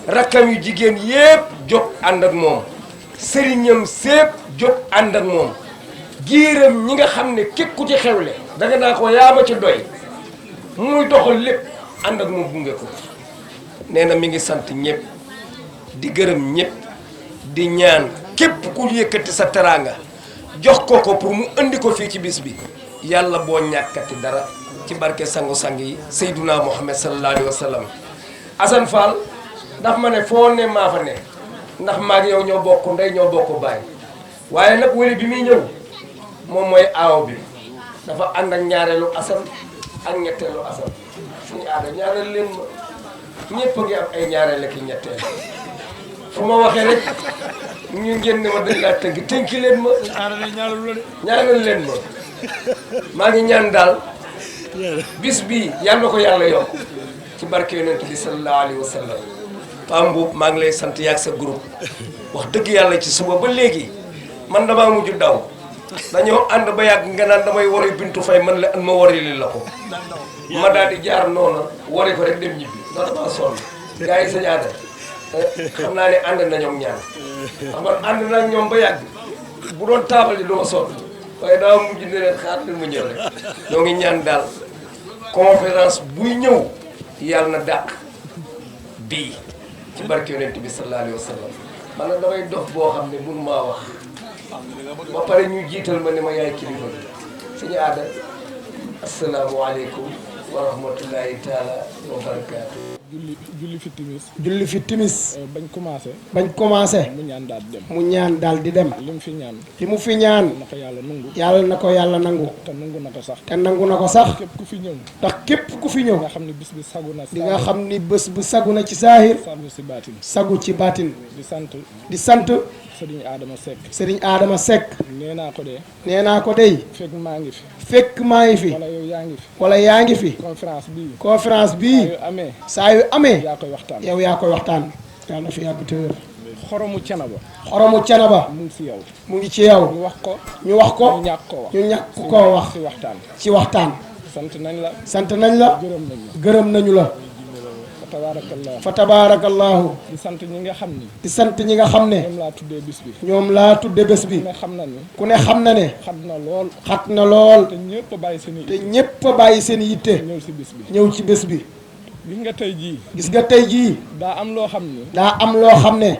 rakkam yu jigéen yépp jóg ànd ak moom sëriñam sépp jóg ànd ak moom giiram ñi nga xam ne képp ku ci xewle danga naa ko yaama ci doy muy doxal lépp ànd ak moom gunge ko nee na mi ngi sant ñëpp di gërëm ñëpp di ñaan képp ku yëkkati sa teraanga jox ko pour mu indi ko fii ci bis bi yàlla boo ñàkkati dara ci barke sangu-sang yi Seyduna Muhammad sallallahu alayhi wa sallam Assane Fall ndax ma ne foo ne maa fa ne ndax maag yow ñoo bokk ndey ñoo bokk baay waaye nag wali bi muy ñëw moom mooy aaw bi dafa ànd ak ñaareelu Assane ak ñetteelu Assane suñu aada ñaareel leen ma ñëpp a ngi am ay ñaareel ak ñetteel fu ma waxee rek ñu ngeen ne ma dañ laa tënk tënki leen ma ñaanal leen ma maa ngi ñaan daal bis bi yàlla ko yàlla yokk ci barke yonent bi sallallahu alayhi wa sallam Pamboub maa ngi lay sant yaag sa groupe wax dëgg yàlla ci suba ba léegi man damaa mujj daw dañoo ànd ba yàgg nga naan damay wari Bintu Fay man la an ma wari li la ko ma daal di jaar noona wari ko rek dem ñibbi ndax damaa sonn gars yi sa ñaata xam naa ne ànd na ñoom ñaan xam man ànd naa ñoom ba yàgg bu doon taabal ji du ma sonn waaye daa mujj ne leen xaar leen mu ñëw rek ñoo ngi ñaan daal conférence buy ñëw yàlla na dàq bii ci barke yonent bi sallallahu alayhi wa sallam man nag damay dox boo xam ne mun maa wax ba pare ñu jiital ma ne ma yaay kilifa bi suñu aada asalaamualeykum wa rahmatullahi taala wa barakaatu. julli fi timis. julli fi timis. bañ commencé. bañ commencé. mu ñaan daal di dem. mu ñaan daal di dem. li mu fi ñaan. li mu fi ñaan. na ko yàlla nangu. yàlla na ko yàlla nangu. te nangu na ko sax. te nangu na ko sax. képp ku fi ñëw. ndax képp ku fi ñëw. nga xam ni bis bi sagu na. di nga xam ni bés bu sagu na ci saahir. sagu ci baatin. sagu ci baatin. di sant. di sant. Serigne Adama Seck. Serigne Adama Seck. nee naa ko de. nee naa ko dey. fekk maa ngi fi. fekk maa ngi fi. wala yow yaa ngi fi. wala yaa ngi fi. conférence bii. conférence bii. saa yu amee. yaa koy waxtaan. yow yaa koy waxtaan. yàlla na fi yàgg te wér. xoromu canaba. xoromu canaba. mu ngi ci yow. mu ngi ci yow. ñu wax ko. ñu wax ko. ñu ñàkk koo wax. ñu ñàkk koo wax. ci waxtaan. ci waxtaan. sant nañ la. sant nañ la. gërëm nañ la. gërëm nañu la. fa tabaarakallahu. fa tabaarakallahu. di sant ñi nga xam ni. di sant ñi nga xam ne. ñoom laa tuddee bis bi. ñoom laa tuddee bés bi. ku ne xam na ni. ku ne xam na ne. xat na lool. xat na lool. te ñëpp a bàyyi seen i. te ñëpp a bàyyi seen yitte. ñëw ci bis bi. ñëw ci bés bi. gis nga tey jii. gis nga tey jii. daa am loo xam ni. daa am loo xam ne.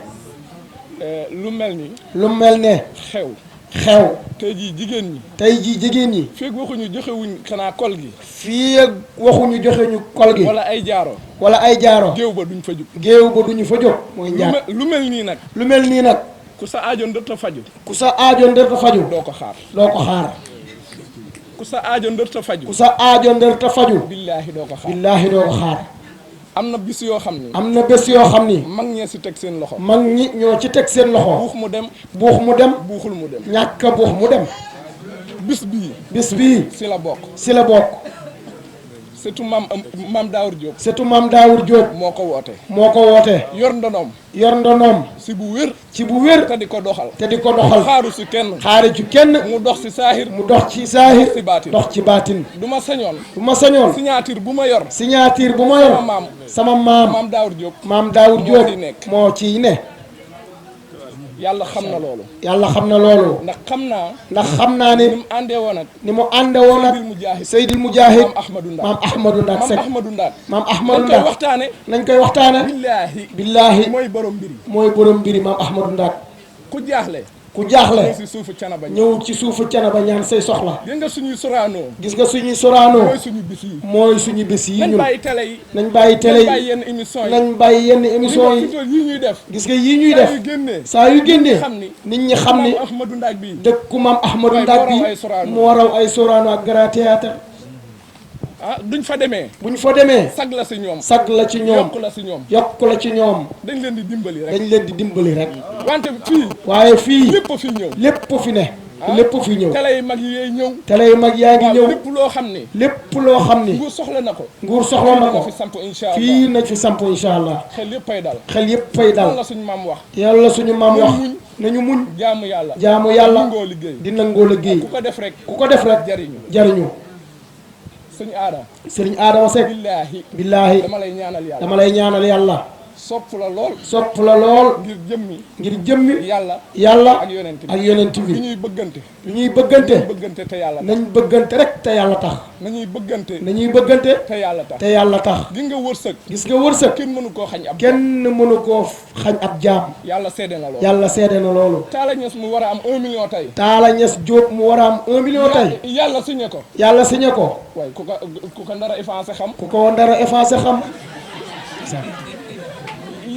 lu mel ni. lu mel ne. xew. xew. tey jii jigéen ñi. tey jii jigéen ñi. feeg waxuñu joxewuñ xanaa kol gi. fii ak waxuñu joxe ñu kol gi. wala ay jaaro. wala ay jaaro. géew ba duñ fa jóg. géew ba duñu fa jóg. mooy njaar lu mel nii nag. lu mel nii nag. ku sa aajo ndërta faju. ku sa aajo ndërta faju. doo ko xaar. doo ko xaar. ku sa aajo ndërta faju. ku sa aajo ndërta faju. billaahi doo ko xaar. billaahi doo ko xaar. am na bis yoo xam ni. am na bés yoo xam ni. mag ñee si teg seen loxo. mag ñi ñoo ci teg seen loxo. buux mu dem. buux mu dem. buuxul mu dem. ñàkk a buux mu dem. bis bii. bis bii. si la bokk. si la bokk. surtout maam Daawur Diop. surtout maam Daawur Diop. moo ko woote. moo ko woote. yor ndonoom. yor ndonoom. si bu wér. ci bu wér. te di ko doxal. te di ko doxal. xaaru si kenn. xaari ci kenn. mu dox si saahir. mu dox ci saahir. dox si baatin. dox ci baatin. du ma sañoon. du ma sañoon. signature bu ma yor. signature bu ma yor. sama maam. sama maam. maam Daawur Diop. maam Daawur moo Diop ciy nekk. moo ciy ne. yàlla xam na loolu. yàlla xam na loolu. ndax xam naa. ndax xam naa ni. ni mu àndee woon ak. ni mu ànde woon ak. Seydil Mujaahid. maam Ahmadou Ndak. maam Ahmadou Ndak Seck. maam Ahmadou Ndak. maam Ahmadou nañ koy Ndak. waxtaane. nañ koy waxtaane. billaahi. billaahi. mooy borom mbiri. mooy borom mbiri maam Ahmadou Ndak. ku jaaxle. ku jaaxle. ñëw si suufu canaba. ñëw ci suufu canaba ñaan say soxla. gis nga suñuy soraanoo. gis nga suñuy soraanoo. mooy suñu bis yi. mooy suñu bés yi nañ ñun. bàyyi télé yi. nañ bàyyi télé yi. nañ bàyyi yenn émission yi. nañ bàyyi yenn émission yi. yi ñuy def. gis nga yii ñuy def. saa yu génnee. saa yu génnee. xam ni. nit ñi xam ni. maam Ahmadou Ndak bii. dëkku maam Ahmadou Ndak bi moo raw ay soraano ak grand théâtre. ah duñ fa demee. buñ fa demee. sag la si ñoom. sag la ci ñoom. yokk la si ñoom. yokk la ci ñoom. dañ leen di dimbali rek. dañ leen di dimbali rek. wante fii. waaye fii. lépp fi ñëw. lépp fi ne. lépp fi ñëw. télé yi mag yi ñëw. télé yu mag yaa ngi ñëw. lépp loo xam ni. lépp loo xam ni. nguur soxla na ko. nguur soxla na ko. fi samp incha allah fii nañ fi samp incha allah. xel yëpp ay dal. xel yëpp fay dal. yàlla suñu maam wax. yàlla suñu maam wax. nañu muñ. jaamu yàlla. jaamu yàlla. nangoo liggéey. di nangoo liggéey. ku ko def rek. ku ko def rek. jariñu. jariñu. sëñ Adama. sëriñ Adama Seck. billaahi. billaahi. dama lay ñaanal yàlla. dama lay ñaanal yàlla. sopp la lool. sopp la lool. ngir jëmmi. ngir jëmmi. yàlla. yàlla. ak yonent bi. ak yonent bi. li ñuy bëggante. li ñuy bëggante. nañuy bëggante te yàlla tax. nañ bëggante rek te yàlla tax. nañuy bëggante. nañuy bëggante. te yàlla tax. te yàlla tax. gis nga wërsëg. gis nga wërsëg. kenn mënu koo xañ ab. kenn mënu koo xañ ab jaam. yàlla seede na loolu. yàlla seede na loolu. Talla Niass mu war a am 1 million tey. Talla Niass Diop mu war a am 1 million tey. yàlla signé ko. yàlla signé ko. waaye ku ko ndara effacé xam. ku ko ndara effacé xam.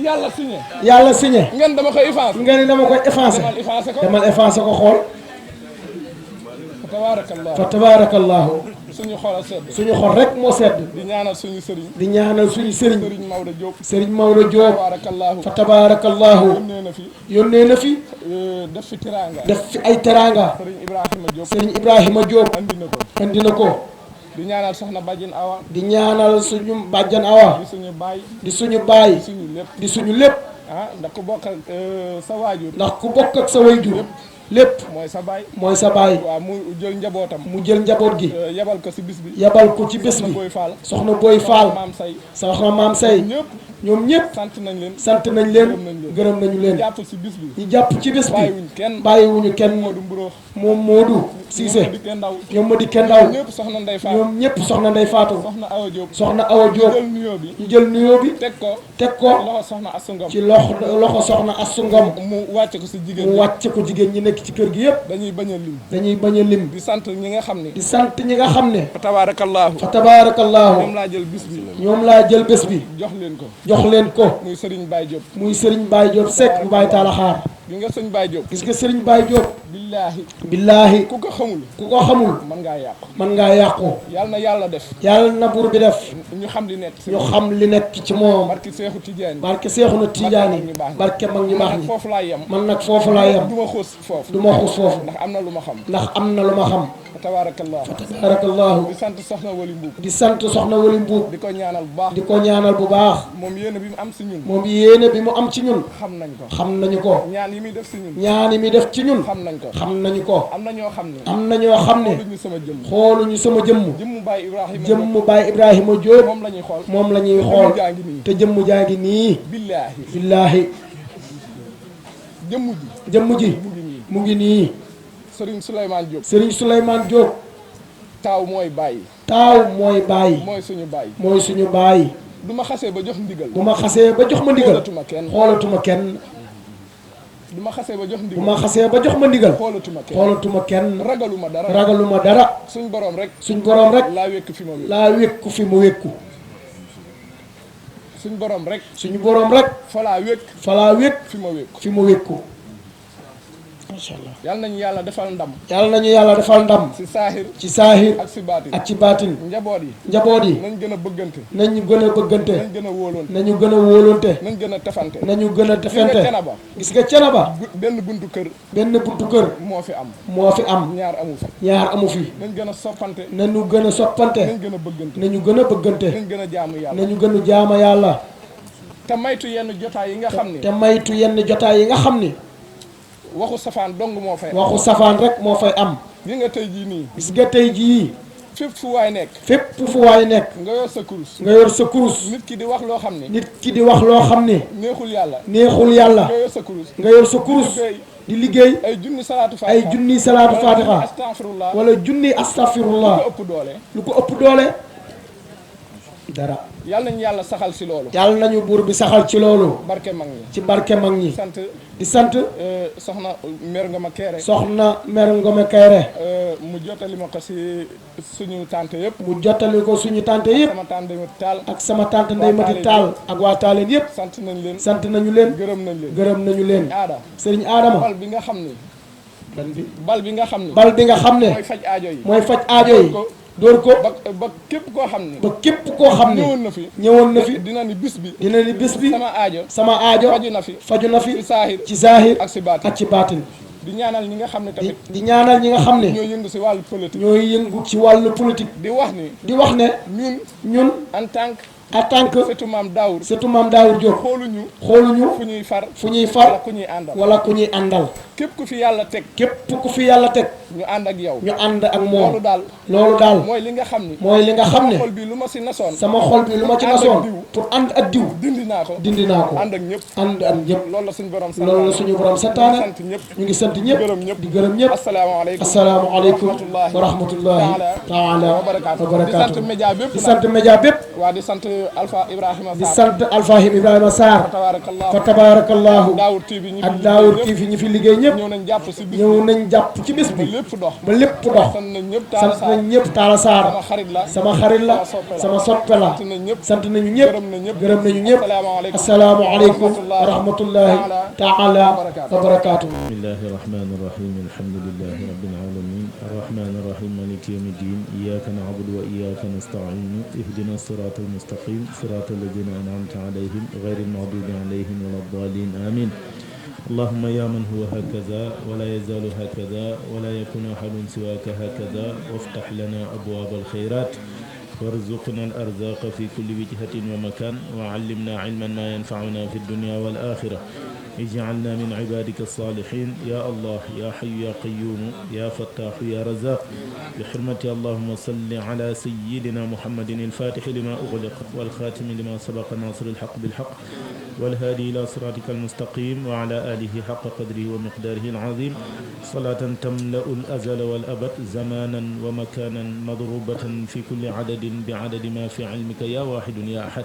yàlla signé. yàlla signé. ngeen dama koy effacé. ngeen dama koy effacé. demal effacé ko. demal effacé ko xool. fa tabaarakallahu. fa tabaarakallahu. suñu xol a sedd. suñu xol rek moo sedd. di ñaanal suñu sëriñ. di ñaanal suñu sëriñ. sëriñ Maodo Diop. sëriñ Maodo Diop. tabaarakallahu. fa tabaarakallahu. yónnee na fi. yónnee na fi. def fi teraanga. def fi ay teraanga. sëriñ Ibrahima Diop. sëriñ Ibrahima Diop. andi na ko. andi na ko. di ñaanal soxna Badiane Awa. di ñaanal suñu bàjjan Awa. di suñu baay. di suñu baay. di suñu lépp. di suñu lépp. ah ndax ku bokk ak sa waajur. ndax ku bokk ak sa waajur. lépp mooy sa baay. mooy sa baay. waaw mu jël njabootam. mu jël njaboot gi. yebal ko si bis bi. yebal ko ci bés bi. Boy Fall. soxna Boy Fall. maam say. soxna maam say. ñëpp. ñoom ñëpp. sant nañ leen. sant nañ leen. gërëm nañu leen. jàpp si bis bi. ñu jàpp ci bés bi. bàyyiwuñ kenn. bàyyiwuñu kenn. Modou Mburoox. moom Modou. Cissé di kenn ndaw ñoom ma di kenn ndaw ñëpp soxna Ndey Faatu ñoom ñëpp soxna Ndey Faatu soxna Awa Diop soxna Awa Diop jël nuyoo bi ñu jël nuyoo bi teg ko loxo soxna Assu Ngom ci loxo soxna Assu Ngom mu wàcce ko si jigéen mu wàcce ko jigéen ñi nekk ci kër gi yëpp dañuy bañ a lim dañuy bañ a lim di sant ñi nga xam ne di sant ñi nga xam ne fa tabaarakallaahu fa tabaarakallaahu ñoom laa jël bis bi ñoom laa jël bés bi jox leen ko jox leen ko muy Serigne Baye Diop muy Serigne Baye Diop Seck bu Baye Talla Xaar gi nga sëñ Baye Diop gis nga Serigne Baye Diop billaahi ku ko xamul mën ngaa yàqu mën ngaa yàqu yàlla na yàlla def yàlla na buur bi def ñu xam li nekk ñu xam li nekk ci moom barke Seexu Tijaani barke Seexu na Tijaani barke mag ñu baax ñi foofu laa yem man nag foofu laa yem du ma xuus foofu du ma xuus foofu ndax am na lu ma xam ndax am na lu ma xam fa tabaarakallaahu tabaarakallaahu di sant soxna Wali Mbuub di sant soxna Wali Mbuub di ko ñaanal bu baax di ko ñaanal bu baax moom yéene bi mu am si ñun moom yéene bi mu am ci ñun xam nañ ko xam nañu ko ñaan yi muy def si ñun ñaan yi muy def ci ñun xam nañ ko xam nañu ko am na ñoo xam ne am na ñoo xam ne xooluñu sama jëmm xooluñu sama jëmm jëmmu Baye Ibrahima jëmmu Baye Ibrahima Diop moom la ñuy xool moom la ñuy xool te jëmm jaa ngi nii billaahi jëmm ji mu ngi nii Serigne Souleymane Diop Serigne Souleymane Diop taaw mooy Baye mooy Baye mooy suñu Baye mooy suñu Baye du ma xasee ba jox ndigal bu ma xasee ba jox ma ndigal xoolatuma kenn bu ma xasee ba jox ma ndigal xoolatuma kenn ragaluma dara suñ borom rek laa wékku fi ma wékku suñ borom rek fa laa wékk fi ma wékku macha allah yal nañu yàlla defal ndam ci saahir ak ci baatin njaboot yi nañ gën a bëggante nañ gën a bëggante nañu gën a wóolonte nañ gën a tefante nañu gën a tefante gis nga Thiénaba benn buntu kër moo fi am ñaar amu fi nañ gën a soppante nañu gën a soppante nañu gën a bëggante nañ gën a jaamu yàlla nañu gën a jaama yàlla te maytu yenn jotaay yi nga xam ni waxu safaan dong moo fay waxu safaan rek moo fay am gis nga tey jii nii gis nga tey jii fépp fu waay nekk nga yor sa kurus nit ki di wax loo xam ne neexul yàlla nga yor sa kurus di liggéey ay junni salaatu fatiha wala junni astaghfirullah lu ko ëpp doole dara yàlla nañu yàlla saxal si loolu yàlla nañu buur bi saxal ci loolu ci barke mag ñi di sant soxna Mer Ngoma Kéré mu jottali ma ko si suñu tante yëpp sama tante Taal ak sama tante Ndey Mati Taal ak waa Taaleen yëpp sant nañu leen gërëm nañu leen sëriñ Adama bal bi nga xam ne mooy faj aajo yi door ko ba képp koo xam ne ñëwoon na fi dina ni bis bi sama aajo faju na fi ci saahir ak ci baatin di ñaanal ñi nga xam ne tamit ñooy yëngu ci wàllu politique di wax ne ñun en tant que surtout maam Daawur Diop xooluñu fu ñuy far wala ku ñuy àndal képp ku fi yàlla teg ñu ànd ak yow loolu daal mooy li nga xam ne sama xol bi lu ma ci nasoon pour ànd ak diw dindi naa ko ànd ak ñëpp loolu la suñu borom santaane ñu ngi sant ñëpp di gërëm ñëpp asalaamaaleykum wa rahmatullahi taala wa barakaatu di sant média bépp di sant Alpha Ibrahima Sarr fa tabarakallahu ak Daawur TV ñi fi liggéey ñëpp ñëw nañ jàpp ci bés bi ba lépp dox sant nañ ñëpp Talla Sarr sama xarit la sama soppe la sant nañu ñëpp gërëm nañu ñëpp asalaamualeykum wa rahmatullahi taala wa barakaatu. bismillahi rahmani rahim alhamdulillahi rabbil alamin arrahmani rahim maliki yawmi ddin iyyaka na'budu wa iyyaka nasta'in ihdina sirata almustaqim sirata alladhina an'amta alayhim ghayril maghdubi alayhim waladdallin amin اللهم يا من هو هكذا ولا يزال هكذا ولا يكون أحد سواك هكذا وافتح لنا أبواب الخيرات وارزقنا الأرزاق في كل وجهة ومكان وعلمنا علما ما ينفعنا في الدنيا والآخرة اجعلنا من عبادك الصالحين يا الله يا حي يا قيوم يا فتاح يا رزاق بحرمة اللهم صل على سيدنا محمد الفاتح لما أغلق والخاتم لما سبق ناصر الحق بالحق والهادي إلى صراطك المستقيم وعلى آله حق قدره ومقداره العظيم صلاة تملأ الأزل والأبد زمانا ومكانا مضروبة في كل عدد بعدد ما في علمك يا واحد يا أحد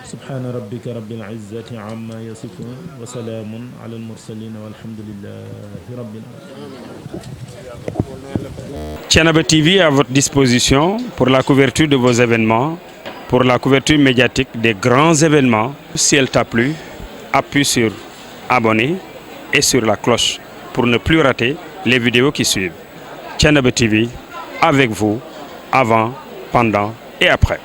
سبحان ربك رب العزة عما يصفون وسلام على المرسلين والحمد لله رب العالمين. Thiénaba TV est à votre disposition pour la couverture de vos événements, pour la couverture médiatique des grands événements. Si elle t'a plu, appuie sur abonner et sur la cloche pour ne plus rater les vidéos qui suivent. Thiénaba TV, avec vous, avant, pendant et après.